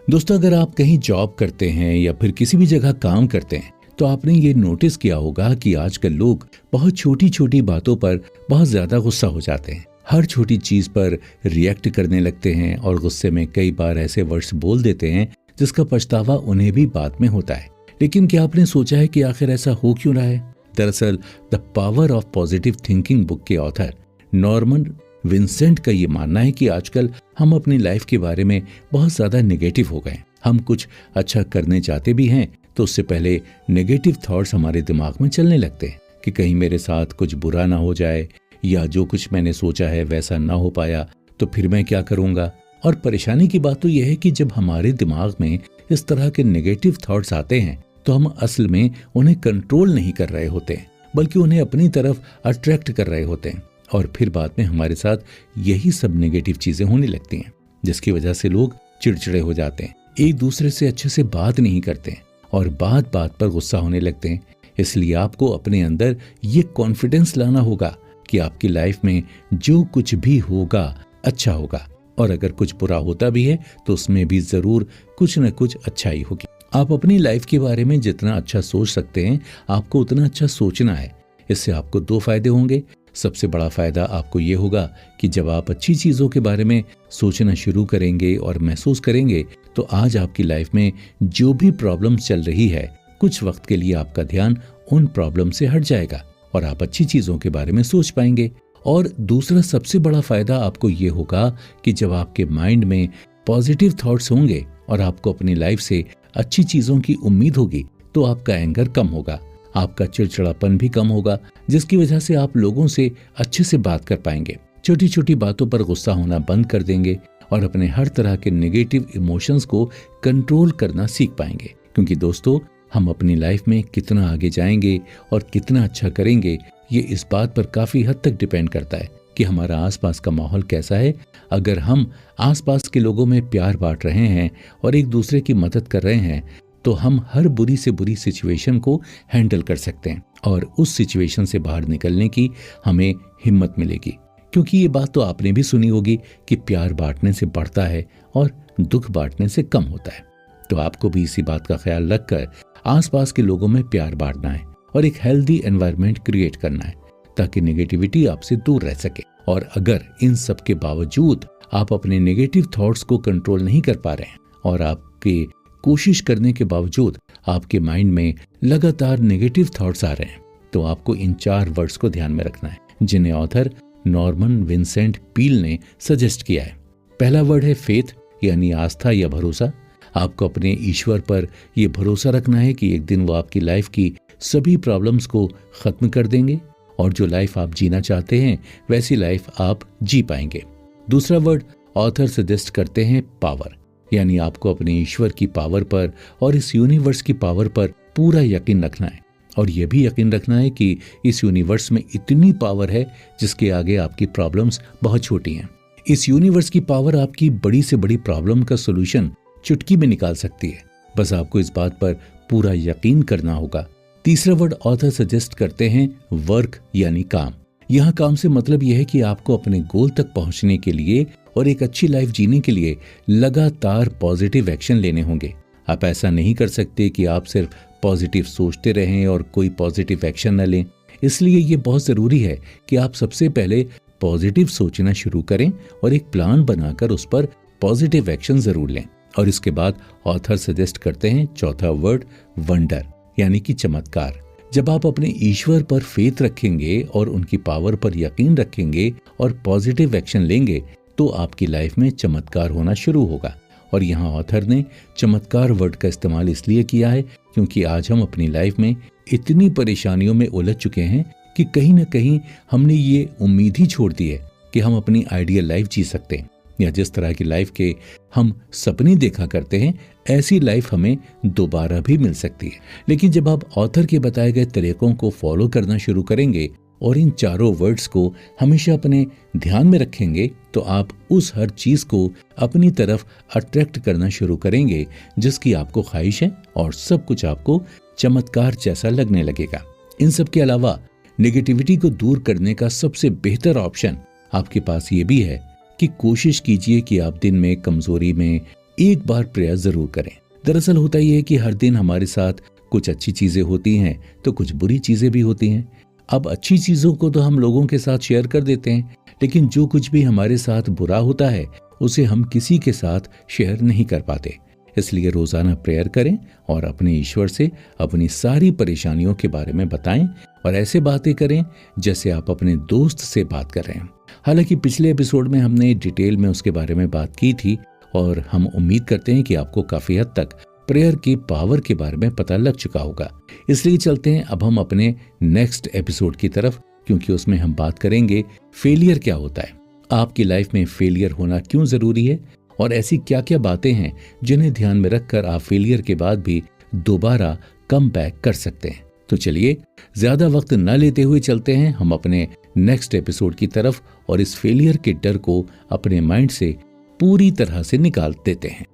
दोस्तों, अगर आप कहीं जॉब करते हैं या फिर किसी भी जगह काम करते हैं तो आपने ये नोटिस किया होगा कि आजकल लोग बहुत छोटी छोटी बातों पर बहुत ज्यादा गुस्सा हो जाते हैं, हर छोटी चीज पर रिएक्ट करने लगते हैं और गुस्से में कई बार ऐसे वर्ड्स बोल देते हैं जिसका पछतावा उन्हें भी बाद में होता है। लेकिन क्या आपने सोचा है कि आखिर ऐसा हो क्यों रहा है? दरअसल the power of positive thinking book के ऑथर नॉर्मन विंसेंट का ये मानना है कि आजकल हम अपनी लाइफ के बारे में बहुत ज्यादा नेगेटिव हो गए। हम कुछ अच्छा करने चाहते भी हैं तो उससे पहले नेगेटिव थॉट्स हमारे दिमाग में चलने लगते हैं कि कहीं मेरे साथ कुछ बुरा ना हो जाए या जो कुछ मैंने सोचा है वैसा ना हो पाया तो फिर मैं क्या करूंगा। और परेशानी की बात तो यह है कि जब हमारे दिमाग में इस तरह के नेगेटिव थॉट्स आते हैं तो हम असल में उन्हें कंट्रोल नहीं कर रहे होते हैं, बल्कि उन्हें अपनी तरफ अट्रैक्ट कर रहे होते हैं और फिर बाद में हमारे साथ यही सब नेगेटिव चीजें होने लगती हैं, जिसकी वजह से लोग चिड़चिड़े हो जाते हैं, एक दूसरे से अच्छे से बात नहीं करते हैं और बात बात पर गुस्सा होने लगते हैं। इसलिए आपको अपने अंदर ये कॉन्फिडेंस लाना होगा कि आपकी लाइफ में जो कुछ भी होगा अच्छा होगा और अगर कुछ बुरा होता भी है तो उसमें भी जरूर कुछ न कुछ अच्छाई होगी। आप अपनी लाइफ के बारे में जितना अच्छा सोच सकते हैं आपको उतना अच्छा सोचना है। इससे आपको दो फायदे होंगे। सबसे बड़ा फायदा आपको ये होगा कि जब आप अच्छी चीजों के बारे में सोचना शुरू करेंगे और महसूस करेंगे तो आज आपकी लाइफ में जो भी प्रॉब्लम चल रही है कुछ वक्त के लिए आपका ध्यान उन प्रॉब्लम से हट जाएगा और आप अच्छी चीजों के बारे में सोच पाएंगे। और दूसरा सबसे बड़ा फायदा आपको ये होगा कि जब आपके माइंड में पॉजिटिव थॉट्स होंगे और आपको अपनी लाइफ से अच्छी चीजों की उम्मीद होगी तो आपका एंगर कम होगा, आपका चिड़चिड़ापन भी कम होगा, जिसकी वजह से आप लोगों से अच्छे से बात कर पाएंगे, छोटी छोटी बातों पर गुस्सा होना बंद कर देंगे और अपने हर तरह के नेगेटिव इमोशंस को कंट्रोल करना सीख पाएंगे। क्योंकि दोस्तों, हम अपनी लाइफ में कितना आगे जाएंगे और कितना अच्छा करेंगे ये इस बात पर काफी हद तक डिपेंड करता है कि हमारा आसपास का माहौल कैसा है। अगर हम आसपास के लोगों में प्यार बांट रहे हैं और एक दूसरे की मदद कर रहे हैं तो हम हर बुरी से बुरी सिचुएशन को हैंडल कर सकते हैं और उस सिचुएशन से बाहर निकलने की हमें हिम्मत मिलेगी। क्योंकि ये बात तो आपने भी सुनी होगी कि प्यार बांटने से बढ़ता है और दुख बांटने से कम होता है। तो आपको भी इसी बात का ख्याल रखकर आसपास के लोगों में प्यार बांटना है और एक हेल्दी एनवायरनमेंट क्रिएट करना है ताकि नेगेटिविटी आपसे दूर रह सके। और अगर इन सब के बावजूद आप अपने नेगेटिव थॉट्स को कंट्रोल नहीं कर पा रहे हैं और आपके कोशिश करने के बावजूद आपके माइंड में लगातार नेगेटिव थॉट्स आ रहे हैं तो आपको इन 4 वर्ड्स को ध्यान में रखना है जिन्हें ऑथर नॉर्मन विंसेंट पील ने सजेस्ट किया है। पहला वर्ड है फेथ, यानी आस्था या भरोसा। आपको अपने ईश्वर पर यह भरोसा रखना है कि एक दिन वो आपकी लाइफ की सभी प्रॉब्लम्स को खत्म कर देंगे और जो लाइफ आप जीना चाहते हैं वैसी लाइफ आप जी पाएंगे। दूसरा वर्ड ऑथर सजेस्ट करते हैं पावर, यानी आपको अपने ईश्वर की पावर पर और इस यूनिवर्स की पावर पर पूरा यकीन रखना है और यह भी यकीन रखना है कि इस यूनिवर्स में इतनी पावर है जिसके आगे आपकी प्रॉब्लम्स बहुत छोटी हैं। इस यूनिवर्स की पावर आपकी बड़ी से बड़ी प्रॉब्लम का सोल्यूशन चुटकी में निकाल सकती है, बस आपको इस बात पर पूरा यकीन करना होगा। तीसरा वर्ड ऑथर सजेस्ट करते हैं वर्क, यानी काम। यहाँ काम से मतलब यह है कि आपको अपने गोल तक पहुंचने के लिए और एक अच्छी लाइफ जीने के लिए लगातार पॉजिटिव एक्शन लेने होंगे। आप ऐसा नहीं कर सकते कि आप सिर्फ पॉजिटिव सोचते रहें और कोई पॉजिटिव एक्शन न लें। इसलिए ये बहुत ज़रूरी है कि आप सबसे पहले पॉजिटिव सोचना शुरू करें और एक प्लान बनाकर उस पर पॉजिटिव एक्शन जरूर लें। और इसके बाद ऑथर सजेस्ट करते हैं चौथा वर्ड, वंडर, यानी कि चमत्कार। जब आप अपने ईश्वर पर फेथ रखेंगे और उनकी पावर पर यकीन रखेंगे और पॉजिटिव एक्शन लेंगे तो आपकी लाइफ में चमत्कार होना शुरू होगा। और यहाँ ऑथर ने चमत्कार वर्ड का इस्तेमाल इसलिए किया है क्योंकि आज हम अपनी लाइफ में इतनी परेशानियों में उलझ चुके हैं कि कहीं ना कहीं हमने ये उम्मीद ही छोड़ दी है कि हम अपनी आइडियल लाइफ जी सकते हैं, या जिस तरह की लाइफ के हम सपने देखा करते हैं ऐसी लाइफ हमें दोबारा भी मिल सकती है। लेकिन जब आप ऑथर के बताए गए तरीकों को फॉलो करना शुरू करेंगे और इन चारों वर्ड्स को हमेशा अपने ध्यान में रखेंगे तो आप उस हर चीज को अपनी तरफ अट्रैक्ट करना शुरू करेंगे जिसकी आपको ख्वाहिश है, और सब कुछ आपको चमत्कार जैसा लगने लगेगा। इन सब के अलावा नेगेटिविटी को दूर करने का सबसे बेहतर ऑप्शन आपके पास ये भी है कि कोशिश कीजिए कि आप दिन में कमजोरी में एक बार प्रयास जरूर करें। दरअसल होता ही है कि हर दिन हमारे साथ कुछ अच्छी चीजें होती हैं तो कुछ बुरी चीजें भी होती हैं। अब अच्छी चीजों को तो हम लोगों के साथ शेयर कर देते हैं, लेकिन जो कुछ भी हमारे साथ बुरा होता है उसे हम किसी के साथ शेयर नहीं कर पाते। इसलिए रोजाना प्रेयर करें और अपने ईश्वर से अपनी सारी परेशानियों के बारे में बताएं और ऐसे बातें करें जैसे आप अपने दोस्त से बात कर रहे हैं। हालांकि पिछले एपिसोड में हमने डिटेल में उसके बारे में बात की थी और हम उम्मीद करते हैं कि आपको काफी हद तक प्रेयर की पावर के बारे में पता लग चुका होगा। इसलिए चलते हैं अब हम अपने नेक्स्ट एपिसोड की तरफ, क्योंकि उसमें हम बात करेंगे फेलियर क्या होता है, आपकी लाइफ में फेलियर होना क्यों जरूरी है और ऐसी क्या क्या बातें हैं जिन्हें ध्यान में रखकर आप फेलियर के बाद भी दोबारा कम बैक कर सकते हैं। तो चलिए ज्यादा वक्त न लेते हुए चलते हैं हम अपने नेक्स्ट एपिसोड की तरफ और इस फेलियर के डर को अपने माइंड से पूरी तरह से निकाल देते हैं।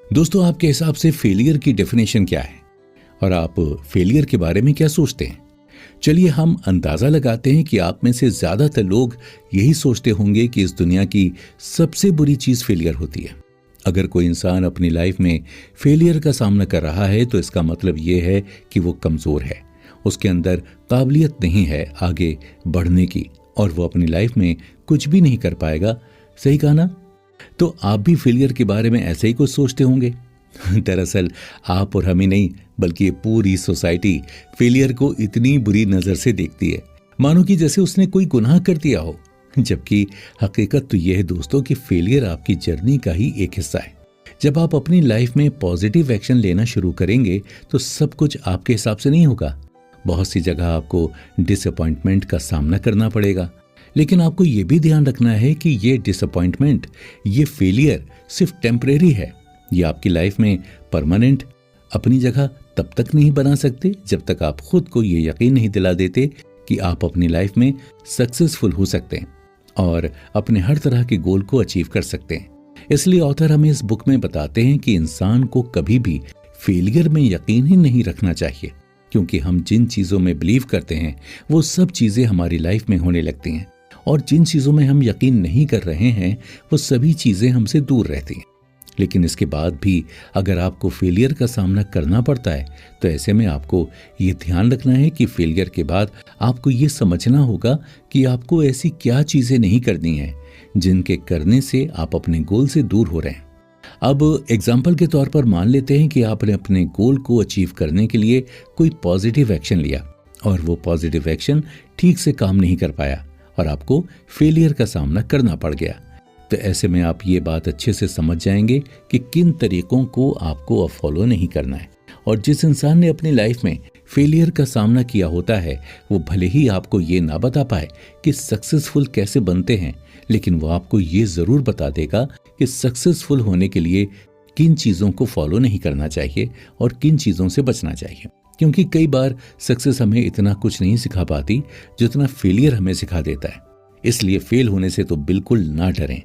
दोस्तों, आपके हिसाब से फेलियर की डेफिनेशन क्या है और आप फेलियर के बारे में क्या सोचते हैं? चलिए हम अंदाजा लगाते हैं कि आप में से ज्यादातर लोग यही सोचते होंगे कि इस दुनिया की सबसे बुरी चीज फेलियर होती है। अगर कोई इंसान अपनी लाइफ में फेलियर का सामना कर रहा है तो इसका मतलब ये है कि वो कमजोर है, उसके अंदर काबिलियत नहीं है आगे बढ़ने की और वो अपनी लाइफ में कुछ भी नहीं कर पाएगा। सही कहा ना? तो आप भी फेलियर के बारे में ऐसे ही कुछ सोचते होंगे। दरअसल आप और हम ही नहीं बल्कि ये पूरी सोसाइटी फेलियर को इतनी बुरी नजर से देखती है मानो कि जैसे उसने कोई गुनाह कर दिया हो, जबकि हकीकत तो यह है दोस्तों कि फेलियर आपकी जर्नी का ही एक हिस्सा है। जब आप अपनी लाइफ में पॉजिटिव एक्शन लेना शुरू करेंगे तो सब कुछ आपके हिसाब से नहीं होगा। बहुत सी जगह आपको डिसअपॉइंटमेंट का सामना करना पड़ेगा, लेकिन आपको यह भी ध्यान रखना है कि ये डिसअपॉइंटमेंट, ये फेलियर सिर्फ टेम्परेरी है। ये आपकी लाइफ में परमानेंट अपनी जगह तब तक नहीं बना सकते जब तक आप खुद को ये यकीन नहीं दिला देते कि आप अपनी लाइफ में सक्सेसफुल हो सकते हैं और अपने हर तरह के गोल को अचीव कर सकते हैं। इसलिए ऑथर हमें इस बुक में बताते हैं कि इंसान को कभी भी फेलियर में यकीन ही नहीं रखना चाहिए, क्योंकि हम जिन चीजों में बिलीव करते हैं वो सब चीजें हमारी लाइफ में होने लगती हैं और जिन चीजों में हम यकीन नहीं कर रहे हैं वो सभी चीजें हमसे दूर रहती हैं। लेकिन इसके बाद भी अगर आपको फेलियर का सामना करना पड़ता है तो ऐसे में आपको ये ध्यान रखना है कि फेलियर के बाद आपको ये समझना होगा कि आपको ऐसी क्या चीजें नहीं करनी है जिनके करने से आप अपने गोल से दूर हो रहे हैं। अब एग्जाम्पल के तौर पर मान लेते हैं कि आपने अपने गोल को अचीव करने के लिए कोई पॉजिटिव एक्शन लिया और वो पॉजिटिव एक्शन ठीक से काम नहीं कर पाया और आपको फेलियर का सामना करना पड़ गया। तो ऐसे में आप ये बात अच्छे से समझ जाएंगे कि किन तरीकों को आपको अब फॉलो नहीं करना है। और जिस इंसान ने अपनी लाइफ में फेलियर का सामना किया होता है वो भले ही आपको ये ना बता पाए कि सक्सेसफुल कैसे बनते हैं, लेकिन वो आपको ये जरूर बता देगा कि सक्सेसफुल होने के लिए किन चीजों को फॉलो नहीं करना चाहिए और किन चीजों से बचना चाहिए। क्योंकि कई बार सक्सेस हमें इतना कुछ नहीं सिखा पाती जितना फेलियर हमें सिखा देता है। इसलिए फेल होने से तो बिल्कुल ना डरें।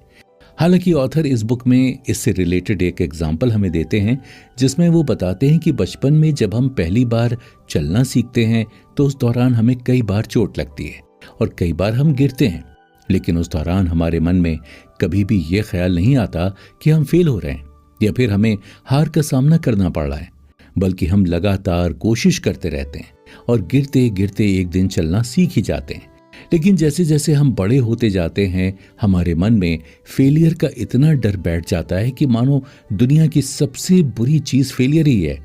हालांकि ऑथर इस बुक में इससे रिलेटेड एक एग्जाम्पल हमें देते हैं जिसमें वो बताते हैं कि बचपन में जब हम पहली बार चलना सीखते हैं तो उस दौरान हमें कई बार चोट लगती है और कई बार हम गिरते हैं, लेकिन उस दौरान हमारे मन में कभी भी ये ख्याल नहीं आता कि हम फेल हो रहे हैं या फिर हमें हार का सामना करना पड़ रहा है, बल्कि हम लगातार कोशिश करते रहते हैं और गिरते गिरते एक दिन चलना सीख ही जाते हैं। लेकिन जैसे जैसे हम बड़े होते जाते हैं, हमारे मन में फेलियर का इतना डर बैठ जाता है कि मानो दुनिया की सबसे बुरी चीज फेलियर ही है।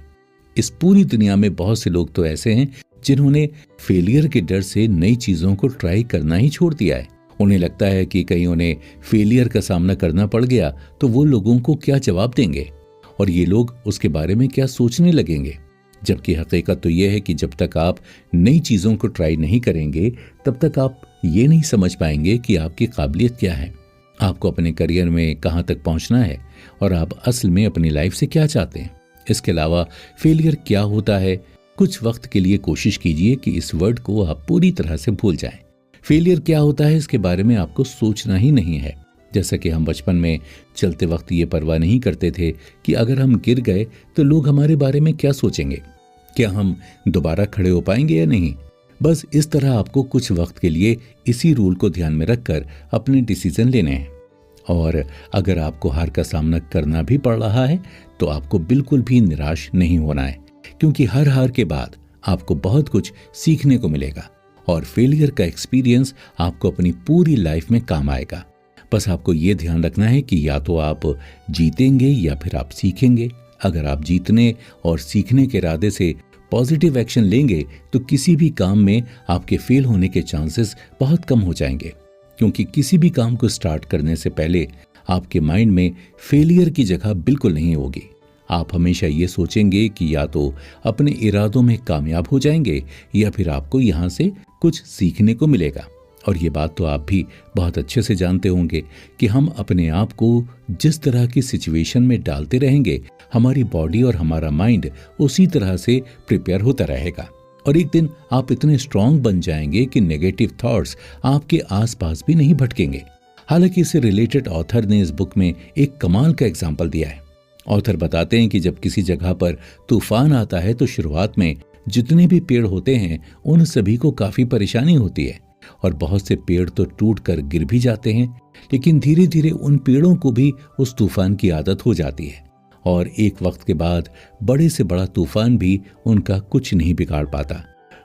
इस पूरी दुनिया में बहुत से लोग तो ऐसे हैं जिन्होंने फेलियर के डर से नई चीजों को ट्राई करना ही छोड़ दिया है। उन्हें लगता है कि कहीं उन्हें फेलियर का सामना करना पड़ गया तो वो लोगों को क्या जवाब देंगे और ये लोग उसके बारे में क्या सोचने लगेंगे। जबकि हकीकत तो यह है कि जब तक आप नई चीजों को ट्राई नहीं करेंगे तब तक आप ये नहीं समझ पाएंगे कि आपकी काबिलियत क्या है, आपको अपने करियर में कहाँ तक पहुंचना है और आप असल में अपनी लाइफ से क्या चाहते हैं। इसके अलावा फेलियर क्या होता है, कुछ वक्त के लिए कोशिश कीजिए कि इस वर्ड को आप पूरी तरह से भूल जाएं। फेलियर क्या होता है इसके बारे में आपको सोचना ही नहीं है। जैसा कि हम बचपन में चलते वक्त ये परवाह नहीं करते थे कि अगर हम गिर गए तो लोग हमारे बारे में क्या सोचेंगे, क्या हम दोबारा खड़े हो पाएंगे या नहीं। बस इस तरह आपको कुछ वक्त के लिए इसी रूल को ध्यान में रखकर अपने डिसीजन लेने हैं। और अगर आपको हार का सामना करना भी पड़ रहा है तो आपको बिल्कुल भी निराश नहीं होना है, क्योंकि हर हार के बाद आपको बहुत कुछ सीखने को मिलेगा और फेलियर का एक्सपीरियंस आपको अपनी पूरी लाइफ में काम आएगा। बस आपको ये ध्यान रखना है कि या तो आप जीतेंगे या फिर आप सीखेंगे। अगर आप जीतने और सीखने के इरादे से पॉजिटिव एक्शन लेंगे तो किसी भी काम में आपके फेल होने के चांसेस बहुत कम हो जाएंगे, क्योंकि किसी भी काम को स्टार्ट करने से पहले आपके माइंड में फेलियर की जगह बिल्कुल नहीं होगी। आप हमेशा ये सोचेंगे कि या तो अपने इरादों में कामयाब हो जाएंगे या फिर आपको यहाँ से कुछ सीखने को मिलेगा। और ये बात तो आप भी बहुत अच्छे से जानते होंगे कि हम अपने आप को जिस तरह की सिचुएशन में डालते रहेंगे, हमारी बॉडी और हमारा माइंड उसी तरह से प्रिपेयर होता रहेगा और एक दिन आप इतने स्ट्रांग बन जाएंगे कि नेगेटिव थॉट्स आपके आसपास भी नहीं भटकेंगे। हालांकि इससे रिलेटेड ऑथर ने इस बुक में एक कमाल का एग्जाम्पल दिया है। ऑथर बताते हैं कि जब किसी जगह पर तूफान आता है तो शुरुआत में जितने भी पेड़ होते हैं उन सभी को काफी परेशानी होती है और बहुत से पेड़ तो टूट कर गिर भी जाते हैं, लेकिन धीरे धीरे उन पेड़ों को भी उस तूफान की आदत हो जाती है और एक वक्त के बाद बड़े से बड़ा तूफान भी उनका कुछ नहीं बिगाड़ पाता।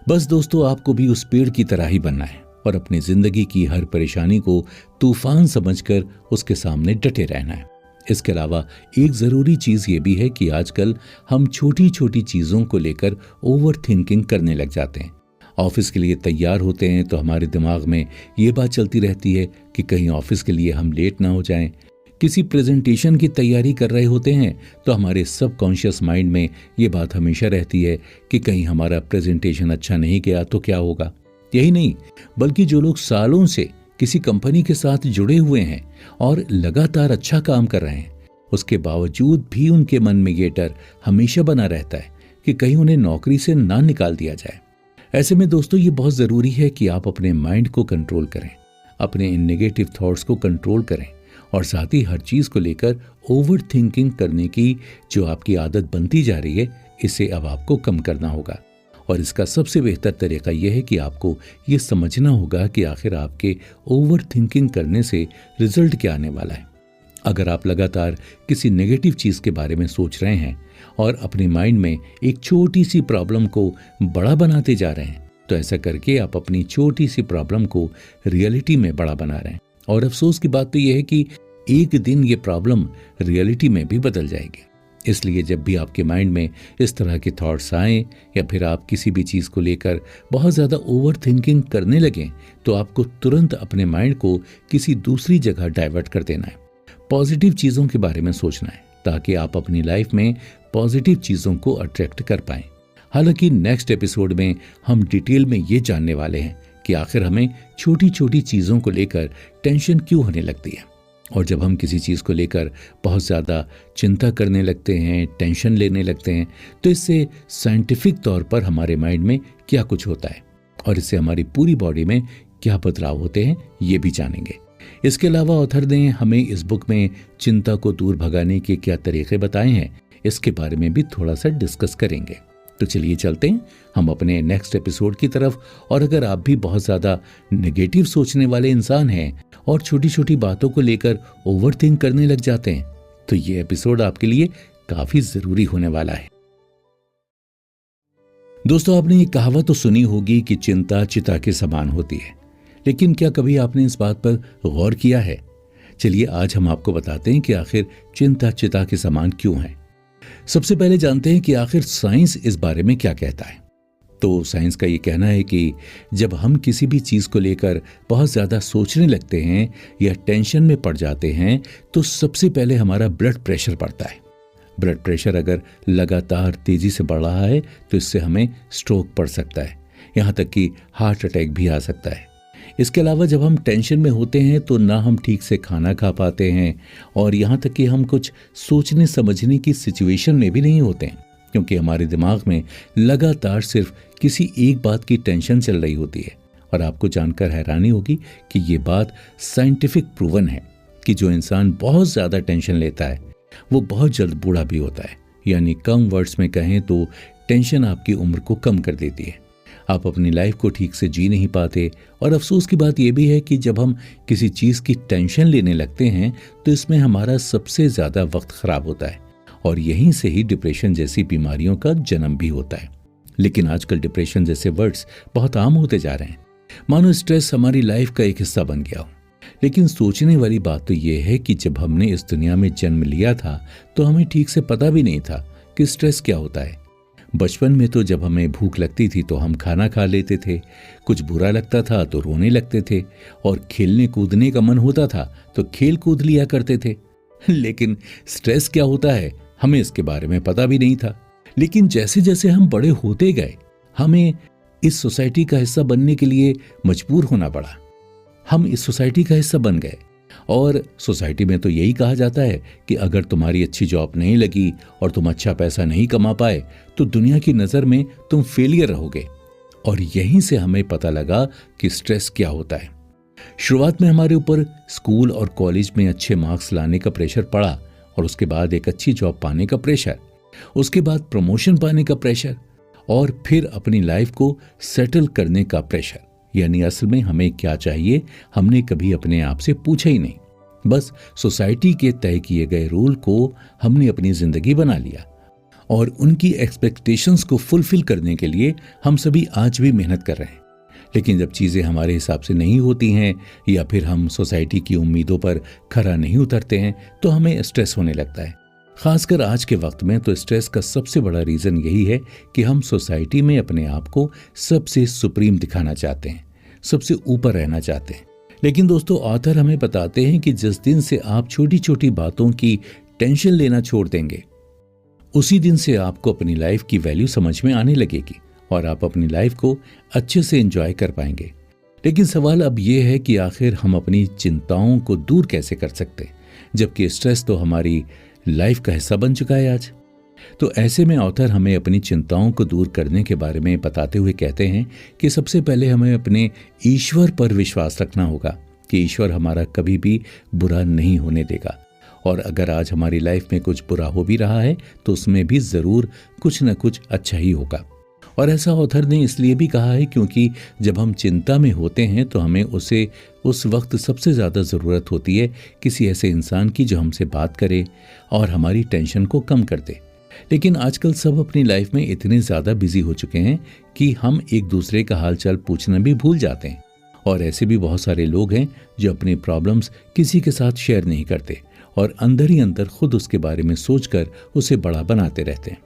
बस दोस्तों, आपको भी उस पेड़ की तरह ही बनना है और अपनी जिंदगी की हर परेशानी को तूफान समझकर उसके सामने डटे रहना है। इसके अलावा एक ज़रूरी चीज़ ये भी है कि आजकल हम छोटी छोटी चीज़ों को लेकर ओवर थिंकिंग करने लग जाते हैं। ऑफिस के लिए तैयार होते हैं तो हमारे दिमाग में ये बात चलती रहती है कि कहीं ऑफिस के लिए हम लेट ना हो जाएं। किसी प्रेजेंटेशन की तैयारी कर रहे होते हैं तो हमारे सबकॉन्शियस माइंड में ये बात हमेशा रहती है कि कहीं हमारा प्रेजेंटेशन अच्छा नहीं गया तो क्या होगा। यही नहीं, बल्कि जो लोग सालों से किसी कंपनी के साथ जुड़े हुए हैं और लगातार अच्छा काम कर रहे हैं, उसके बावजूद भी उनके मन में ये डर हमेशा बना रहता है कि कहीं उन्हें नौकरी से ना निकाल दिया जाए। ऐसे में दोस्तों, ये बहुत ज़रूरी है कि आप अपने माइंड को कंट्रोल करें, अपने इन नेगेटिव थॉट्स को कंट्रोल करें और साथ ही हर चीज़ को लेकर ओवर थिंकिंग करने की जो आपकी आदत बनती जा रही है, इसे अब आपको कम करना होगा। और इसका सबसे बेहतर तरीका यह है कि आपको ये समझना होगा कि आखिर आपके ओवर थिंकिंग करने से रिजल्ट क्या आने वाला है। अगर आप लगातार किसी नेगेटिव चीज़ के बारे में सोच रहे हैं और अपने माइंड में एक छोटी सी प्रॉब्लम को बड़ा बनाते जा रहे हैं, तो ऐसा करके आप अपनी छोटी सी प्रॉब्लम को रियलिटी में बड़ा बना रहे हैं। और अफसोस की बात तो यह है कि एक दिन ये प्रॉब्लम रियलिटी में भी बदल जाएगी। इसलिए जब भी आपके माइंड में इस तरह के थॉट्स आएं या फिर आप किसी भी चीज़ को लेकर बहुत ज़्यादा ओवर थिंकिंग करने लगें, तो आपको तुरंत अपने माइंड को किसी दूसरी जगह डाइवर्ट कर देना है। पॉजिटिव चीज़ों के बारे में सोचना है ताकि आप अपनी लाइफ में पॉजिटिव चीज़ों को अट्रैक्ट कर पाएं। हालांकि नेक्स्ट एपिसोड में हम डिटेल में ये जानने वाले हैं कि आखिर हमें छोटी छोटी चीज़ों को लेकर टेंशन क्यों होने लगती है, और जब हम किसी चीज़ को लेकर बहुत ज़्यादा चिंता करने लगते हैं, टेंशन लेने लगते हैं, तो इससे साइंटिफिक तौर पर हमारे माइंड में क्या कुछ होता है और इससे हमारी पूरी बॉडी में क्या बदलाव होते हैं, ये भी जानेंगे। इसके अलावा ऑथर ने हमें इस बुक में चिंता को दूर भगाने के क्या तरीके बताए हैं, इसके बारे में भी थोड़ा सा डिस्कस करेंगे। तो चलिए चलते हैं हम अपने नेक्स्ट एपिसोड की तरफ। और अगर आप भी बहुत ज़्यादा नेगेटिव सोचने वाले इंसान हैं और छोटी छोटी बातों को लेकर ओवर थिंक करने लग जाते हैं, तो ये एपिसोड आपके लिए काफ़ी ज़रूरी होने वाला है। दोस्तों, आपने ये कहावत तो सुनी होगी कि चिंता चिता के समान होती है, लेकिन क्या कभी आपने इस बात पर गौर किया है? चलिए आज हम आपको बताते हैं कि आखिर चिंता चिता के समान क्यों है। सबसे पहले जानते हैं कि आखिर साइंस इस बारे में क्या कहता है। तो साइंस का ये कहना है कि जब हम किसी भी चीज को लेकर बहुत ज्यादा सोचने लगते हैं या टेंशन में पड़ जाते हैं तो सबसे पहले हमारा ब्लड प्रेशर बढ़ता है। ब्लड प्रेशर अगर लगातार तेजी से बढ़ रहा है तो इससे हमें स्ट्रोक पड़ सकता है, यहाँ तक कि हार्ट अटैक भी आ सकता है। इसके अलावा जब हम टेंशन में होते हैं तो ना हम ठीक से खाना खा पाते हैं और यहाँ तक कि हम कुछ सोचने समझने की सिचुएशन में भी नहीं होते हैं, क्योंकि हमारे दिमाग में लगातार सिर्फ किसी एक बात की टेंशन चल रही होती है। और आपको जानकर हैरानी होगी कि ये बात साइंटिफिक प्रूवन है कि जो इंसान बहुत ज़्यादा टेंशन लेता है वो बहुत जल्द बूढ़ा भी होता है। यानी कम वर्ड्स में कहें तो टेंशन आपकी उम्र को कम कर देती है। आप अपनी लाइफ को ठीक से जी नहीं पाते। और अफसोस की बात यह भी है कि जब हम किसी चीज़ की टेंशन लेने लगते हैं तो इसमें हमारा सबसे ज़्यादा वक्त खराब होता है और यहीं से ही डिप्रेशन जैसी बीमारियों का जन्म भी होता है। लेकिन आजकल डिप्रेशन जैसे वर्ड्स बहुत आम होते जा रहे हैं, मानो स्ट्रेस हमारी लाइफ का एक हिस्सा बन गया हो। लेकिन सोचने वाली बात तो यह है कि जब हमने इस दुनिया में जन्म लिया था तो हमें ठीक से पता भी नहीं था कि स्ट्रेस क्या होता है। बचपन में तो जब हमें भूख लगती थी तो हम खाना खा लेते थे, कुछ बुरा लगता था तो रोने लगते थे और खेलने कूदने का मन होता था तो खेल कूद लिया करते थे। लेकिन स्ट्रेस क्या होता है हमें इसके बारे में पता भी नहीं था। लेकिन जैसे जैसे हम बड़े होते गए हमें इस सोसाइटी का हिस्सा बनने के लिए मजबूर होना पड़ा। हम इस सोसाइटी का हिस्सा बन गए और सोसाइटी में तो यही कहा जाता है कि अगर तुम्हारी अच्छी जॉब नहीं लगी और तुम अच्छा पैसा नहीं कमा पाए तो दुनिया की नज़र में तुम फेलियर रहोगे। और यहीं से हमें पता लगा कि स्ट्रेस क्या होता है। शुरुआत में हमारे ऊपर स्कूल और कॉलेज में अच्छे मार्क्स लाने का प्रेशर पड़ा और उसके बाद एक अच्छी जॉब पाने का प्रेशर, उसके बाद प्रमोशन पाने का प्रेशर और फिर अपनी लाइफ को सेटल करने का प्रेशर। यानी असल में हमें क्या चाहिए हमने कभी अपने आप से पूछा ही नहीं। बस सोसाइटी के तय किए गए रूल को हमने अपनी जिंदगी बना लिया और उनकी एक्सपेक्टेशंस को फुलफिल करने के लिए हम सभी आज भी मेहनत कर रहे हैं। लेकिन जब चीज़ें हमारे हिसाब से नहीं होती हैं या फिर हम सोसाइटी की उम्मीदों पर खरा नहीं उतरते हैं तो हमें स्ट्रेस होने लगता है। खासकर आज के वक्त में तो स्ट्रेस का सबसे बड़ा रीज़न यही है कि हम सोसाइटी में अपने आप को सबसे सुप्रीम दिखाना चाहते हैं, सबसे ऊपर रहना चाहते हैं। लेकिन दोस्तों ऑथर हमें बताते हैं कि जिस दिन से आप छोटी छोटी बातों की टेंशन लेना छोड़ देंगे उसी दिन से आपको अपनी लाइफ की वैल्यू समझ में आने लगेगी और आप अपनी लाइफ को अच्छे से एंजॉय कर पाएंगे। लेकिन सवाल अब यह है कि आखिर हम अपनी चिंताओं को दूर कैसे कर सकते हैं, जबकि स्ट्रेस तो हमारी लाइफ का हिस्सा बन चुका है आज। तो ऐसे में ऑथर हमें अपनी चिंताओं को दूर करने के बारे में बताते हुए कहते हैं कि सबसे पहले हमें अपने ईश्वर पर विश्वास रखना होगा कि ईश्वर हमारा कभी भी बुरा नहीं होने देगा। और अगर आज हमारी लाइफ में कुछ बुरा हो भी रहा है तो उसमें भी ज़रूर कुछ न कुछ अच्छा ही होगा। और ऐसा ऑथर ने इसलिए भी कहा है क्योंकि जब हम चिंता में होते हैं तो हमें उसे उस वक्त सबसे ज़्यादा ज़रूरत होती है किसी ऐसे इंसान की जो हमसे बात करे और हमारी टेंशन को कम कर दे। लेकिन आजकल सब अपनी लाइफ में इतने ज़्यादा बिजी हो चुके हैं कि हम एक दूसरे का हाल चाल पूछना भी भूल जाते हैं। और ऐसे भी बहुत सारे लोग हैं जो अपनी प्रॉब्लम्स किसी के साथ शेयर नहीं करते और अंदर ही अंदर खुद उसके बारे में सोचकर उसे बड़ा बनाते रहते हैं।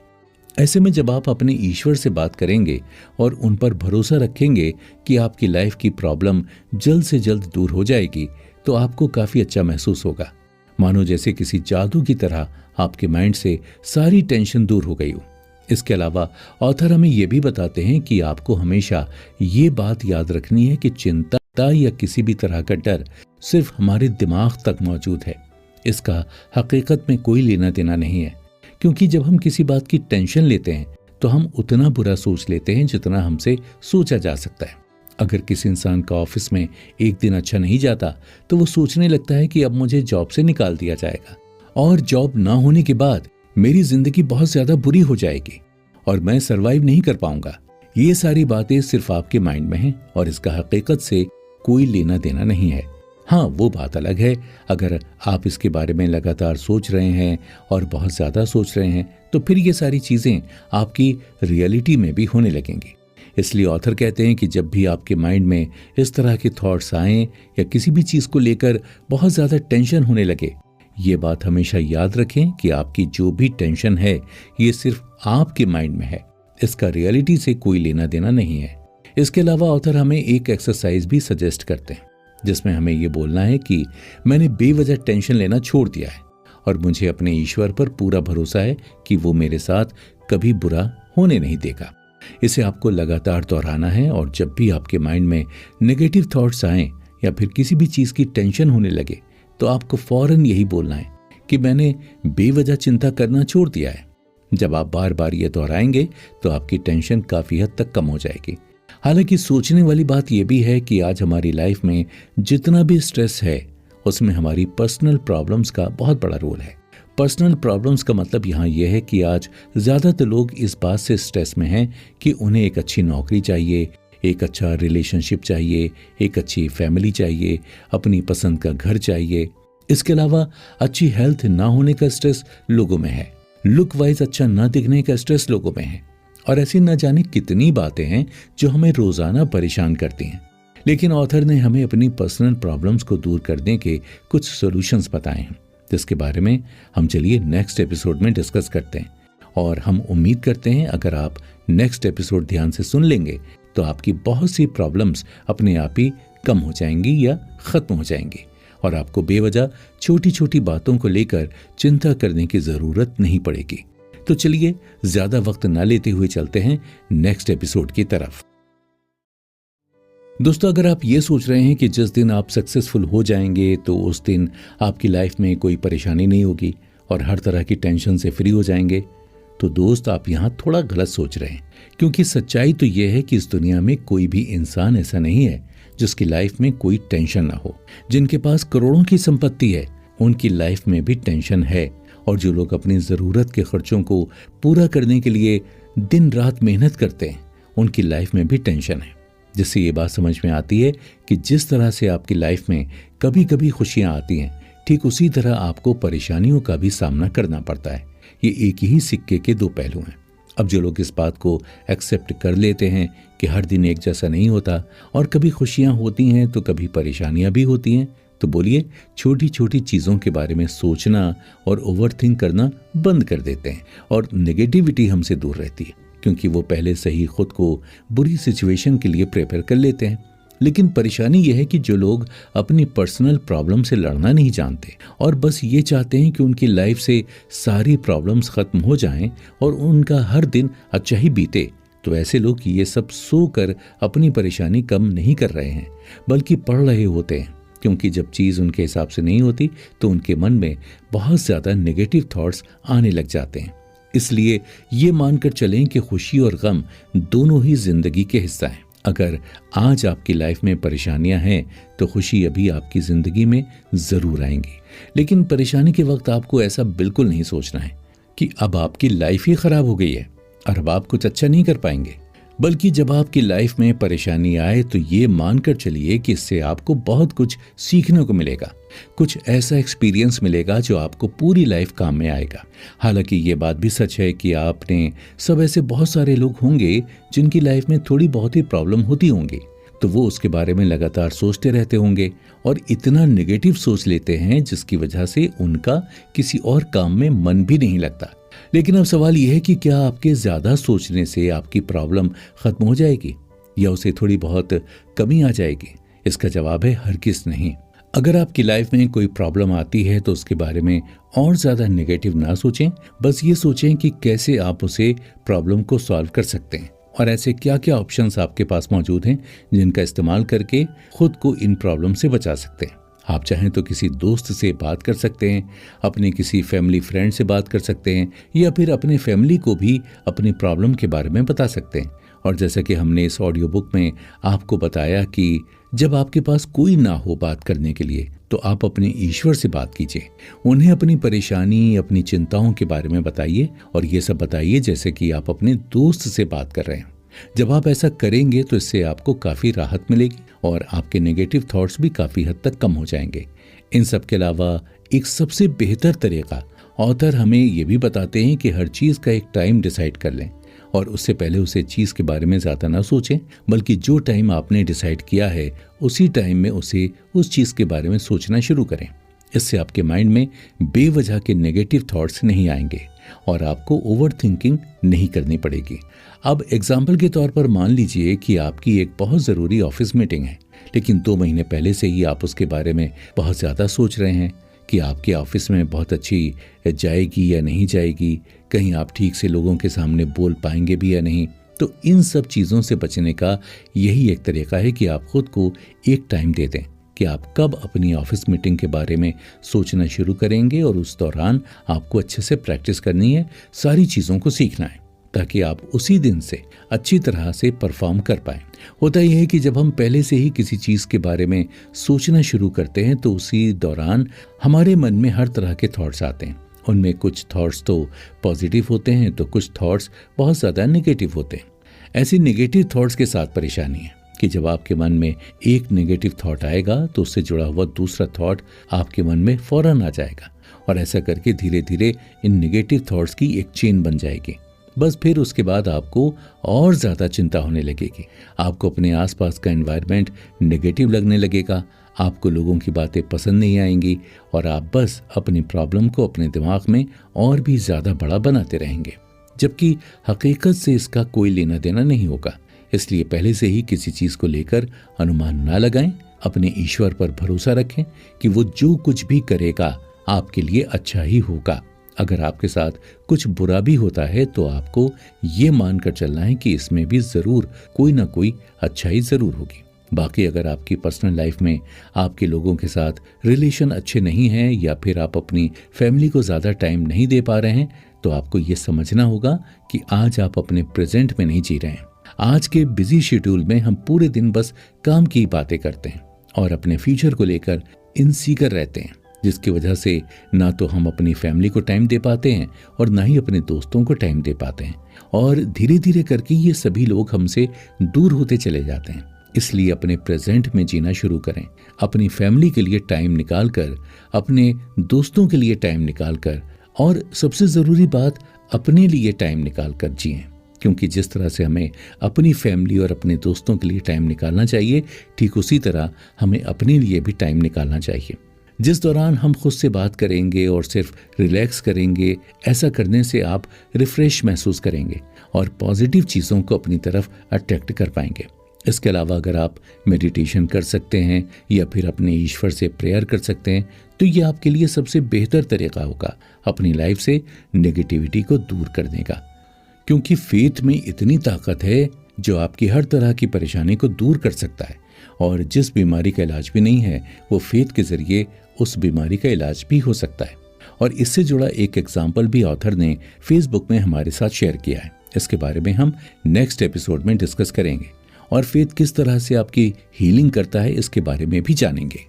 ऐसे में जब आप अपने ईश्वर से बात करेंगे और उन पर भरोसा रखेंगे कि आपकी लाइफ की प्रॉब्लम जल्द से जल्द दूर हो जाएगी तो आपको काफ़ी अच्छा महसूस होगा, मानो जैसे किसी जादू की तरह आपके माइंड से सारी टेंशन दूर हो गई हो। इसके अलावा ऑथर हमें यह भी बताते हैं कि आपको हमेशा ये बात याद रखनी है कि चिंता या किसी भी तरह का डर सिर्फ हमारे दिमाग तक मौजूद है, इसका हकीकत में कोई लेना देना नहीं है। क्योंकि जब हम किसी बात की टेंशन लेते हैं तो हम उतना बुरा सोच लेते हैं जितना हमसे सोचा जा सकता है। अगर किसी इंसान का ऑफिस में एक दिन अच्छा नहीं जाता तो वो सोचने लगता है कि अब मुझे जॉब से निकाल दिया जाएगा और जॉब ना होने के बाद मेरी जिंदगी बहुत ज्यादा बुरी हो जाएगी और मैं सरवाइव नहीं कर पाऊंगा। ये सारी बातें सिर्फ आपके माइंड में हैं और इसका हकीकत से कोई लेना देना नहीं है। हाँ, वो बात अलग है अगर आप इसके बारे में लगातार सोच रहे हैं और बहुत ज़्यादा सोच रहे हैं तो फिर ये सारी चीज़ें आपकी रियलिटी में भी होने लगेंगी। इसलिए ऑथर कहते हैं कि जब भी आपके माइंड में इस तरह के थॉट्स आएं या किसी भी चीज को लेकर बहुत ज्यादा टेंशन होने लगे, ये बात हमेशा याद रखें कि आपकी जो भी टेंशन है ये सिर्फ आपके माइंड में है, इसका रियलिटी से कोई लेना देना नहीं है। इसके अलावा ऑथर हमें एक एक्सरसाइज भी सजेस्ट करते हैं जिसमें हमें ये बोलना है कि मैंने बेवजह टेंशन लेना छोड़ दिया है और मुझे अपने ईश्वर पर पूरा भरोसा है कि वो मेरे साथ कभी बुरा होने नहीं देगा। इसे आपको लगातार दोहराना है और जब भी आपके माइंड में नेगेटिव थॉट्स आएं या फिर किसी भी चीज की टेंशन होने लगे तो आपको फौरन यही बोलना है कि मैंने बेवजह चिंता करना छोड़ दिया है। जब आप बार बार ये दोहराएंगे तो आपकी टेंशन काफी हद तक कम हो जाएगी। हालांकि सोचने वाली बात यह भी है कि आज हमारी लाइफ में जितना भी स्ट्रेस है उसमें हमारी पर्सनल प्रॉब्लम्स का बहुत बड़ा रोल है। पर्सनल प्रॉब्लम्स का मतलब यहाँ यह है कि आज ज़्यादातर लोग इस बात से स्ट्रेस में हैं कि उन्हें एक अच्छी नौकरी चाहिए, एक अच्छा रिलेशनशिप चाहिए, एक अच्छी फैमिली चाहिए, अपनी पसंद का घर चाहिए। इसके अलावा अच्छी हेल्थ ना होने का स्ट्रेस लोगों में है, लुक वाइज अच्छा ना दिखने का स्ट्रेस लोगों में है और ऐसी न जाने कितनी बातें हैं जो हमें रोजाना परेशान करती हैं। लेकिन ऑथर ने हमें अपनी पर्सनल प्रॉब्लम्स को दूर करने के कुछ सॉल्यूशंस बताए हैं जिसके बारे में हम चलिए नेक्स्ट एपिसोड में डिस्कस करते हैं। और हम उम्मीद करते हैं अगर आप नेक्स्ट एपिसोड ध्यान से सुन लेंगे तो आपकी बहुत सी प्रॉब्लम्स अपने आप ही कम हो जाएंगी या खत्म हो जाएंगी और आपको बेवजह छोटी छोटी बातों को लेकर चिंता करने की जरूरत नहीं पड़ेगी। तो चलिए ज्यादा वक्त ना लेते हुए चलते हैं नेक्स्ट एपिसोड की तरफ। दोस्तों, अगर आप ये सोच रहे हैं कि जिस दिन आप सक्सेसफुल हो जाएंगे तो उस दिन आपकी लाइफ में कोई परेशानी नहीं होगी और हर तरह की टेंशन से फ्री हो जाएंगे, तो दोस्त आप यहाँ थोड़ा गलत सोच रहे हैं। क्योंकि सच्चाई तो यह है कि इस दुनिया में कोई भी इंसान ऐसा नहीं है जिसकी लाइफ में कोई टेंशन ना हो। जिनके पास करोड़ों की संपत्ति है उनकी लाइफ में भी टेंशन है और जो लोग अपनी जरूरत के खर्चों को पूरा करने के लिए दिन रात मेहनत करते हैं उनकी लाइफ में भी टेंशन है। जिससे ये बात समझ में आती है कि जिस तरह से आपकी लाइफ में कभी कभी खुशियां आती हैं, ठीक उसी तरह आपको परेशानियों का भी सामना करना पड़ता है। ये एक ही सिक्के के दो पहलू हैं। अब जो लोग इस बात को एक्सेप्ट कर लेते हैं कि हर दिन एक जैसा नहीं होता और कभी खुशियां होती हैं तो कभी परेशानियां भी होती हैं, तो बोलिए छोटी छोटी चीज़ों के बारे में सोचना और ओवरथिंक करना बंद कर देते हैं और नेगेटिविटी हमसे दूर रहती है क्योंकि वो पहले से ही खुद को बुरी सिचुएशन के लिए प्रिपेयर कर लेते हैं। लेकिन परेशानी यह है कि जो लोग अपनी पर्सनल प्रॉब्लम से लड़ना नहीं जानते और बस ये चाहते हैं कि उनकी लाइफ से सारी प्रॉब्लम्स खत्म हो जाएं और उनका हर दिन अच्छा ही बीते, तो ऐसे लोग ये सब सोकर अपनी परेशानी कम नहीं कर रहे हैं बल्कि पढ़ रहे होते हैं। क्योंकि जब चीज़ उनके हिसाब से नहीं होती तो उनके मन में बहुत ज़्यादा नेगेटिव थॉट्स आने लग जाते हैं। इसलिए ये मानकर चलें कि खुशी और गम दोनों ही जिंदगी के हिस्सा हैं। अगर आज आपकी लाइफ में परेशानियां हैं तो खुशी अभी आपकी जिंदगी में जरूर आएंगी। लेकिन परेशानी के वक्त आपको ऐसा बिल्कुल नहीं सोचना है कि अब आपकी लाइफ ही खराब हो गई है और अब आप कुछ अच्छा नहीं कर पाएंगे, बल्कि जब आपकी लाइफ में परेशानी आए तो ये मानकर चलिए कि इससे आपको बहुत कुछ सीखने को मिलेगा, कुछ ऐसा एक्सपीरियंस मिलेगा जो आपको पूरी लाइफ काम में आएगा। हालांकि ये बात भी सच है कि आपने सब ऐसे बहुत सारे लोग होंगे जिनकी लाइफ में थोड़ी बहुत ही प्रॉब्लम होती होंगी, तो वो उसके बारे में लगातार सोचते रहते होंगे और इतना नेगेटिव सोच लेते हैं जिसकी वजह से उनका किसी और काम में मन भी नहीं लगता। लेकिन अब सवाल यह है कि क्या आपके ज्यादा सोचने से आपकी प्रॉब्लम खत्म हो जाएगी या उसे थोड़ी बहुत कमी आ जाएगी? इसका जवाब है हरगिज़ नहीं। अगर आपकी लाइफ में कोई प्रॉब्लम आती है तो उसके बारे में और ज्यादा नेगेटिव ना सोचें, बस ये सोचें कि कैसे आप उसे प्रॉब्लम को सॉल्व कर सकते हैं और ऐसे क्या क्या ऑप्शंस आपके पास मौजूद हैं जिनका इस्तेमाल करके खुद को इन प्रॉब्लम से बचा सकते हैं। आप चाहें तो किसी दोस्त से बात कर सकते हैं, अपने किसी फैमिली फ्रेंड से बात कर सकते हैं या फिर अपने फैमिली को भी अपनी प्रॉब्लम के बारे में बता सकते हैं। और जैसा कि हमने इस ऑडियो बुक में आपको बताया कि जब आपके पास कोई ना हो बात करने के लिए तो आप अपने ईश्वर से बात कीजिए, उन्हें अपनी परेशानी, अपनी चिंताओं के बारे में बताइए और ये सब बताइए जैसे कि आप अपने दोस्त से बात कर रहे हैं। जब आप ऐसा करेंगे तो इससे आपको काफ़ी राहत मिलेगी और आपके नेगेटिव थॉट्स भी काफ़ी हद तक कम हो जाएंगे। इन सब के अलावा एक सबसे बेहतर तरीका ऑथर हमें ये भी बताते हैं कि हर चीज़ का एक टाइम डिसाइड कर लें और उससे पहले उसे चीज़ के बारे में ज़्यादा ना सोचें, बल्कि जो टाइम आपने डिसाइड किया है उसी टाइम में उसे उस चीज़ के बारे में सोचना शुरू करें। इससे आपके माइंड में बेवजह के नेगेटिव थॉट्स नहीं आएंगे और आपको ओवर थिंकिंग नहीं करनी पड़ेगी। अब एग्जाम्पल के तौर पर मान लीजिए कि आपकी एक बहुत ज़रूरी ऑफिस मीटिंग है, लेकिन 2 महीने पहले से ही आप उसके बारे में बहुत ज़्यादा सोच रहे हैं कि आपके ऑफिस में बहुत अच्छी जाएगी या नहीं जाएगी, कहीं आप ठीक से लोगों के सामने बोल पाएंगे भी या नहीं। तो इन सब चीज़ों से बचने का यही एक तरीका है कि आप खुद को एक टाइम दे दें कि आप कब अपनी ऑफिस मीटिंग के बारे में सोचना शुरू करेंगे, और उस दौरान आपको अच्छे से प्रैक्टिस करनी है, सारी चीज़ों को सीखना है, ताकि आप उसी दिन से अच्छी तरह से परफॉर्म कर पाएं। होता यह है कि जब हम पहले से ही किसी चीज़ के बारे में सोचना शुरू करते हैं तो उसी दौरान हमारे मन में हर तरह के थॉट्स आते हैं। उनमें कुछ थॉट्स तो पॉजिटिव होते हैं तो कुछ थॉट्स बहुत ज़्यादा नेगेटिव होते हैं। ऐसी नेगेटिव थॉट्स के साथ परेशानी है कि जब आपके मन में एक नेगेटिव थॉट आएगा तो उससे जुड़ा हुआ दूसरा थॉट आपके मन में फौरन आ जाएगा, और ऐसा करके धीरे धीरे इन नेगेटिव थॉट्स की एक चेन बन जाएगी। बस फिर उसके बाद आपको और ज़्यादा चिंता होने लगेगी, आपको अपने आसपास का एनवायरनमेंट नेगेटिव लगने लगेगा, आपको लोगों की बातें पसंद नहीं आएंगी, और आप बस अपनी प्रॉब्लम को अपने दिमाग में और भी ज़्यादा बड़ा बनाते रहेंगे, जबकि हकीकत से इसका कोई लेना देना नहीं होगा। इसलिए पहले से ही किसी चीज़ को लेकर अनुमान ना लगाएं, अपने ईश्वर पर भरोसा रखें कि वो जो कुछ भी करेगा आपके लिए अच्छा ही होगा। अगर आपके साथ कुछ बुरा भी होता है तो आपको ये मानकर चलना है कि इसमें भी ज़रूर कोई ना कोई अच्छाई ज़रूर होगी। बाकी अगर आपकी पर्सनल लाइफ में आपके लोगों के साथ रिलेशन अच्छे नहीं हैं, या फिर आप अपनी फैमिली को ज़्यादा टाइम नहीं दे पा रहे हैं, तो आपको ये समझना होगा कि आज आप अपने प्रेजेंट में नहीं जी रहे हैं। आज के बिजी शेड्यूल में हम पूरे दिन बस काम की बातें करते हैं और अपने फ्यूचर को लेकर इनसिक्योर रहते हैं, जिसकी वजह से ना तो हम अपनी फैमिली को टाइम दे पाते हैं और ना ही अपने दोस्तों को टाइम दे पाते हैं, और धीरे धीरे करके ये सभी लोग हमसे दूर होते चले जाते हैं। इसलिए अपने प्रेजेंट में जीना शुरू करें, अपनी फैमिली के लिए टाइम निकाल कर, अपने दोस्तों के लिए टाइम निकाल कर, और सबसे ज़रूरी बात अपने लिए टाइम निकाल कर जिएं। क्योंकि जिस तरह से हमें अपनी फैमिली और अपने दोस्तों के लिए टाइम निकालना चाहिए, ठीक उसी तरह हमें अपने लिए भी टाइम निकालना चाहिए। जिस दौरान हम खुद से बात करेंगे और सिर्फ रिलैक्स करेंगे, ऐसा करने से आप रिफ्रेश महसूस करेंगे और पॉजिटिव चीज़ों को अपनी तरफ अट्रैक्ट कर पाएंगे। इसके अलावा अगर आप मेडिटेशन कर सकते हैं या फिर अपने ईश्वर से प्रेयर कर सकते हैं, तो ये आपके लिए सबसे बेहतर तरीका होगा अपनी लाइफ से नेगेटिविटी को दूर करने का। क्योंकि फेथ में इतनी ताकत है जो आपकी हर तरह की परेशानी को दूर कर सकता है, और जिस बीमारी का इलाज भी नहीं है वो फेथ के जरिए उस बीमारी का इलाज भी हो सकता है। और इससे जुड़ा एक एग्जाम्पल भी ऑथर ने फेसबुक में हमारे साथ शेयर किया है। इसके बारे में हम नेक्स्ट एपिसोड में डिस्कस करेंगे, और फेथ किस तरह से आपकी हीलिंग करता है इसके बारे में भी जानेंगे।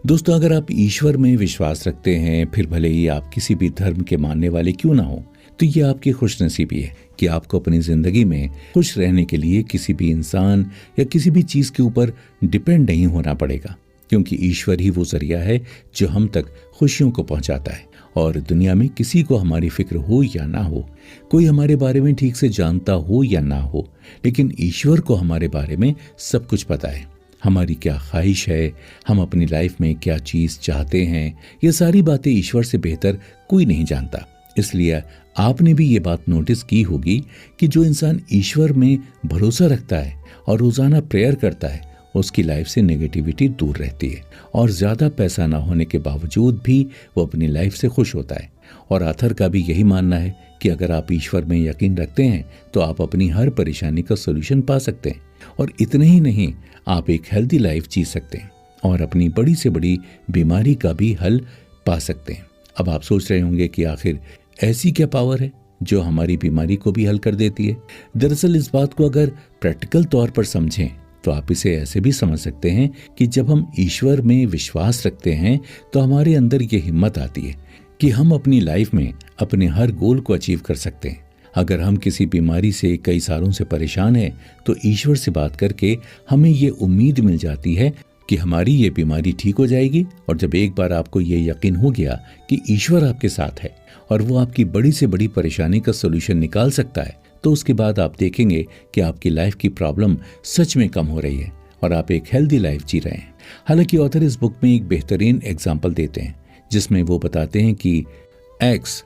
दोस्तों, अगर आप ईश्वर में विश्वास रखते हैं, फिर भले ही आप किसी भी धर्म के मानने वाले क्यों ना हो, तो ये आपकी खुशनसीबी है कि आपको अपनी जिंदगी में खुश रहने के लिए किसी भी इंसान या किसी भी चीज के ऊपर डिपेंड नहीं होना पड़ेगा, क्योंकि ईश्वर ही वो जरिया है जो हम तक खुशियों को पहुंचाता है। और दुनिया में किसी को हमारी फिक्र हो या ना हो, कोई हमारे बारे में ठीक से जानता हो या ना हो, लेकिन ईश्वर को हमारे बारे में सब कुछ पता है। हमारी क्या ख्वाहिश है, हम अपनी लाइफ में क्या चीज चाहते हैं, ये सारी बातें ईश्वर से बेहतर कोई नहीं जानता। इसलिए आपने भी ये बात नोटिस की होगी कि जो इंसान ईश्वर में भरोसा रखता है और रोजाना प्रेयर करता है, उसकी लाइफ से नेगेटिविटी दूर रहती है, और ज्यादा पैसा ना होने के बावजूद भी वो अपनी लाइफ से खुश होता है। और आथर का भी यही मानना है कि अगर आप ईश्वर में यकीन रखते हैं तो आप अपनी हर परेशानी का सोल्यूशन पा सकते हैं, और इतने ही नहीं, आप एक हेल्दी लाइफ जी सकते हैं और अपनी बड़ी से बड़ी बीमारी का भी हल पा सकते हैं। अब आप सोच रहे होंगे कि आखिर ऐसी क्या पावर है जो हमारी बीमारी को भी हल कर देती है। दरअसल इस बात को अगर प्रैक्टिकल तौर पर समझें तो आप इसे ऐसे भी समझ सकते हैं कि जब हम ईश्वर में विश्वास रखते हैं तो हमारे अंदर ये हिम्मत आती है कि हम अपनी लाइफ में अपने हर गोल को अचीव कर सकते हैं। अगर हम किसी बीमारी से कई सालों से परेशान हैं तो ईश्वर से बात करके हमें ये उम्मीद मिल जाती है कि हमारी ये बीमारी ठीक हो जाएगी। और जब एक बार आपको ये यकीन हो गया कि ईश्वर आपके साथ है और वो आपकी बड़ी से बड़ी परेशानी का सोल्यूशन निकाल सकता है, तो उसके बाद आप देखेंगे कि आपकी लाइफ की प्रॉब्लम सच में कम हो रही है और आप एक हेल्दी लाइफ जी रहे हैं। हालांकि ऑथर इस बुक में एक बेहतरीन एग्जाम्पल देते हैं जिसमें वो बताते हैं कि एक्स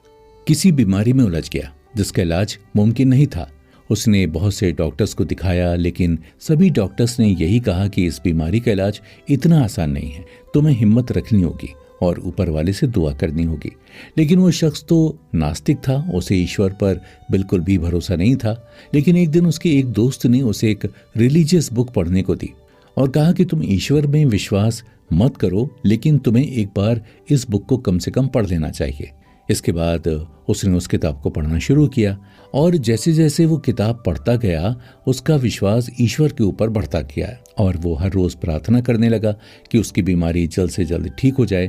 किसी बीमारी में उलझ गया जिसका इलाज मुमकिन नहीं था। उसने बहुत से डॉक्टर्स को दिखाया, लेकिन सभी डॉक्टर्स ने यही कहा कि इस बीमारी का इलाज इतना आसान नहीं है, तुम्हें हिम्मत रखनी होगी और ऊपर वाले से दुआ करनी होगी। लेकिन वो शख्स तो नास्तिक था, उसे ईश्वर पर बिल्कुल भी भरोसा नहीं था। लेकिन एक दिन उसके एक दोस्त ने उसे एक रिलीजियस बुक पढ़ने को दी और कहा कि तुम ईश्वर में विश्वास मत करो, लेकिन तुम्हें एक बार इस बुक को कम से कम पढ़ लेना चाहिए। इसके बाद उसने उस किताब को पढ़ना शुरू किया और जैसे जैसे वो किताब पढ़ता गया उसका विश्वास ईश्वर के ऊपर बढ़ता गया और वो हर रोज प्रार्थना करने लगा कि उसकी बीमारी जल्द से जल्द ठीक हो जाए।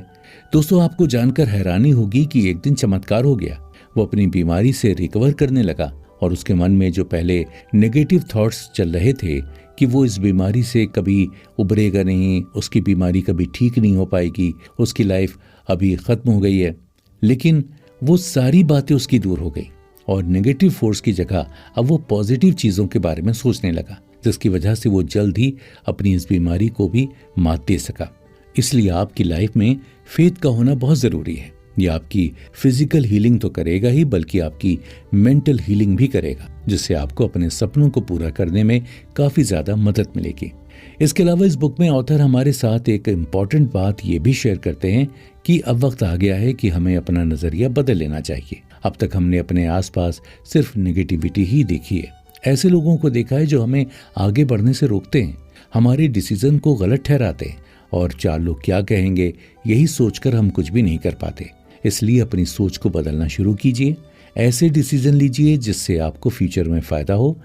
दोस्तों, आपको जानकर हैरानी होगी कि एक दिन चमत्कार हो गया। वो अपनी बीमारी से रिकवर करने लगा और उसके मन में जो पहले नेगेटिव थॉट्स चल रहे थे कि वो इस बीमारी से कभी उबरेगा नहीं, उसकी बीमारी कभी ठीक नहीं हो पाएगी, उसकी लाइफ अभी खत्म हो गई है, लेकिन वो सारी बातें उसकी दूर हो गई और नेगेटिव फोर्स की जगह अब वो पॉजिटिव चीज़ों के बारे में सोचने लगा, जिसकी वजह से वो जल्द ही अपनी इस बीमारी को भी मात दे सका। इसलिए आपकी लाइफ में फेथ का होना बहुत ज़रूरी है। ये आपकी फिजिकल हीलिंग तो करेगा ही, बल्कि आपकी मेंटल हीलिंग भी करेगा, जिससे आपको अपने सपनों को पूरा करने में काफ़ी ज़्यादा मदद मिलेगी। इसके अलावा इस बुक में ऑथर हमारे साथ एक इम्पॉर्टेंट बात ये भी शेयर करते हैं कि अब वक्त आ गया है कि हमें अपना नजरिया बदल लेना चाहिए। अब तक हमने अपने आसपास सिर्फ नेगेटिविटी ही देखी है। ऐसे लोगों को देखा है जो हमें आगे बढ़ने से रोकते हैं, हमारे डिसीजन को गलत ठहराते हैं और चार लोग क्या कहेंगे यही सोचकर हम कुछ भी नहीं कर पाते। इसलिए अपनी सोच को बदलना शुरू कीजिए, ऐसे डिसीजन लीजिए जिससे आपको फ्यूचर में फायदा हो।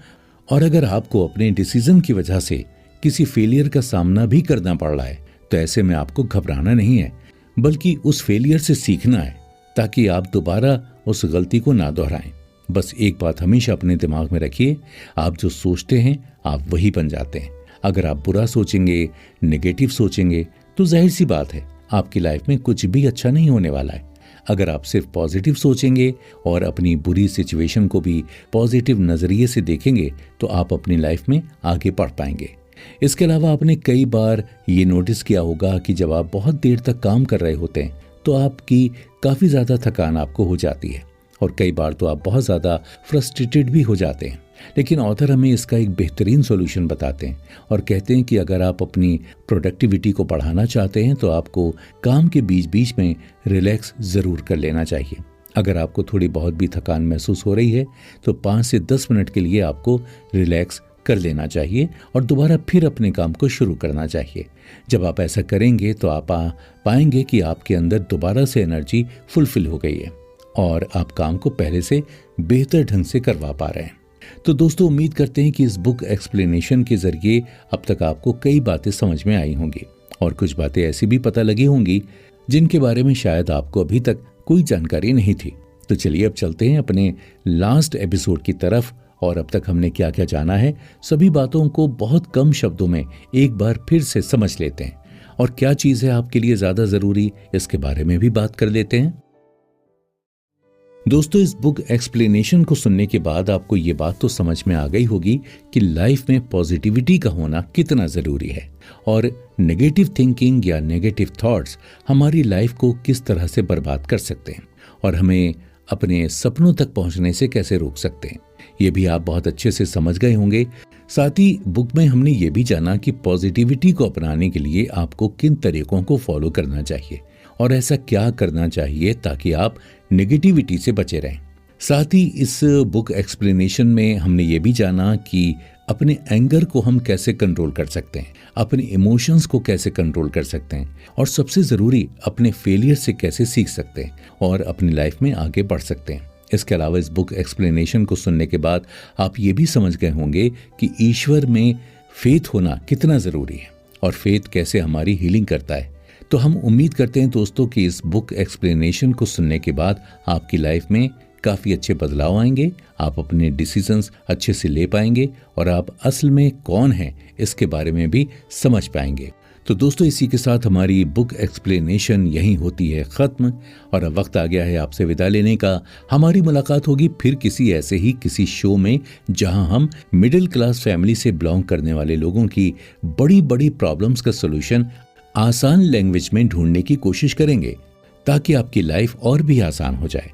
और अगर आपको अपने डिसीजन की वजह से किसी फेलियर का सामना भी करना पड़ रहा है तो ऐसे में आपको घबराना नहीं है, बल्कि उस फेलियर से सीखना है ताकि आप दोबारा उस गलती को ना दोहराएं। बस एक बात हमेशा अपने दिमाग में रखिए, आप जो सोचते हैं आप वही बन जाते हैं। अगर आप बुरा सोचेंगे, नेगेटिव सोचेंगे तो जाहिर सी बात है आपकी लाइफ में कुछ भी अच्छा नहीं होने वाला है। अगर आप सिर्फ पॉजिटिव सोचेंगे और अपनी बुरी सिचुएशन को भी पॉजिटिव नजरिए से देखेंगे तो आप अपनी लाइफ में आगे बढ़ पाएंगे। इसके अलावा आपने कई बार ये नोटिस किया होगा कि जब आप बहुत देर तक काम कर रहे होते हैं तो आपकी काफ़ी ज़्यादा थकान आपको हो जाती है और कई बार तो आप बहुत ज़्यादा फ्रस्ट्रेटेड भी हो जाते हैं। लेकिन ऑथर हमें इसका एक बेहतरीन सॉल्यूशन बताते हैं और कहते हैं कि अगर आप अपनी प्रोडक्टिविटी को बढ़ाना चाहते हैं तो आपको काम के बीच बीच में रिलैक्स ज़रूर कर लेना चाहिए। अगर आपको थोड़ी बहुत भी थकान महसूस हो रही है तो 5 से 10 मिनट के लिए आपको रिलैक्स कर लेना चाहिए और दोबारा फिर अपने काम को शुरू करना चाहिए। जब आप ऐसा करेंगे तो आप पाएंगे कि आपके अंदर दोबारा से एनर्जी फुलफिल हो गई है और आप काम को पहले से बेहतर ढंग से करवा पा रहे हैं। तो दोस्तों, उम्मीद करते हैं कि इस बुक एक्सप्लेनेशन के जरिए अब तक आपको कई बातें समझ में आई होंगी और कुछ बातें ऐसी भी पता लगी होंगी जिनके बारे में शायद आपको अभी तक कोई जानकारी नहीं थी। तो चलिए अब चलते हैं अपने लास्ट एपिसोड की तरफ और अब तक हमने क्या क्या जाना है सभी बातों को बहुत कम शब्दों में एक बार फिर से समझ लेते हैं और क्या चीज़ है आपके लिए ज़्यादा ज़रूरी इसके बारे में भी बात कर लेते हैं। दोस्तों, इस बुक एक्सप्लेनेशन को सुनने के बाद आपको ये बात तो समझ में आ गई होगी कि लाइफ में पॉजिटिविटी का होना कितना ज़रूरी है और नेगेटिव थिंकिंग या नेगेटिव थॉट्स हमारी लाइफ को किस तरह से बर्बाद कर सकते हैं और हमें अपने सपनों तक पहुंचने से कैसे रोक सकते हैं। ये भी आप बहुत अच्छे से समझ गए होंगे। साथ ही बुक में हमने ये भी जाना कि पॉजिटिविटी को अपनाने के लिए आपको किन तरीकों को फॉलो करना चाहिए और ऐसा क्या करना चाहिए ताकि आप नेगेटिविटी से बचे रहें। साथ ही इस बुक एक्सप्लेनेशन में हमने ये भी जाना कि अपने एंगर को हम कैसे कंट्रोल कर सकते हैं, अपने इमोशंस को कैसे कंट्रोल कर सकते हैं और सबसे ज़रूरी अपने फेलियर से कैसे सीख सकते हैं और अपनी लाइफ में आगे बढ़ सकते हैं। इसके अलावा इस बुक एक्सप्लेनेशन को सुनने के बाद आप ये भी समझ गए होंगे कि ईश्वर में फेथ होना कितना ज़रूरी है और फेथ कैसे हमारी हीलिंग करता है। तो हम उम्मीद करते हैं दोस्तों कि इस बुक एक्सप्लेनेशन को सुनने के बाद आपकी लाइफ में काफ़ी अच्छे बदलाव आएंगे, आप अपने डिसीजंस अच्छे से ले पाएंगे और आप असल में कौन हैं इसके बारे में भी समझ पाएंगे। तो दोस्तों, इसी के साथ हमारी बुक एक्सप्लेनेशन यहीं होती है खत्म और अब वक्त आ गया है आपसे विदा लेने का। हमारी मुलाकात होगी फिर किसी शो में, जहां हम मिडिल क्लास फैमिली से बिलोंग करने वाले लोगों की बड़ी बड़ी प्रॉब्लम्स का सॉल्यूशन आसान लैंग्वेज में ढूंढने की कोशिश करेंगे, ताकि आपकी लाइफ और भी आसान हो जाए।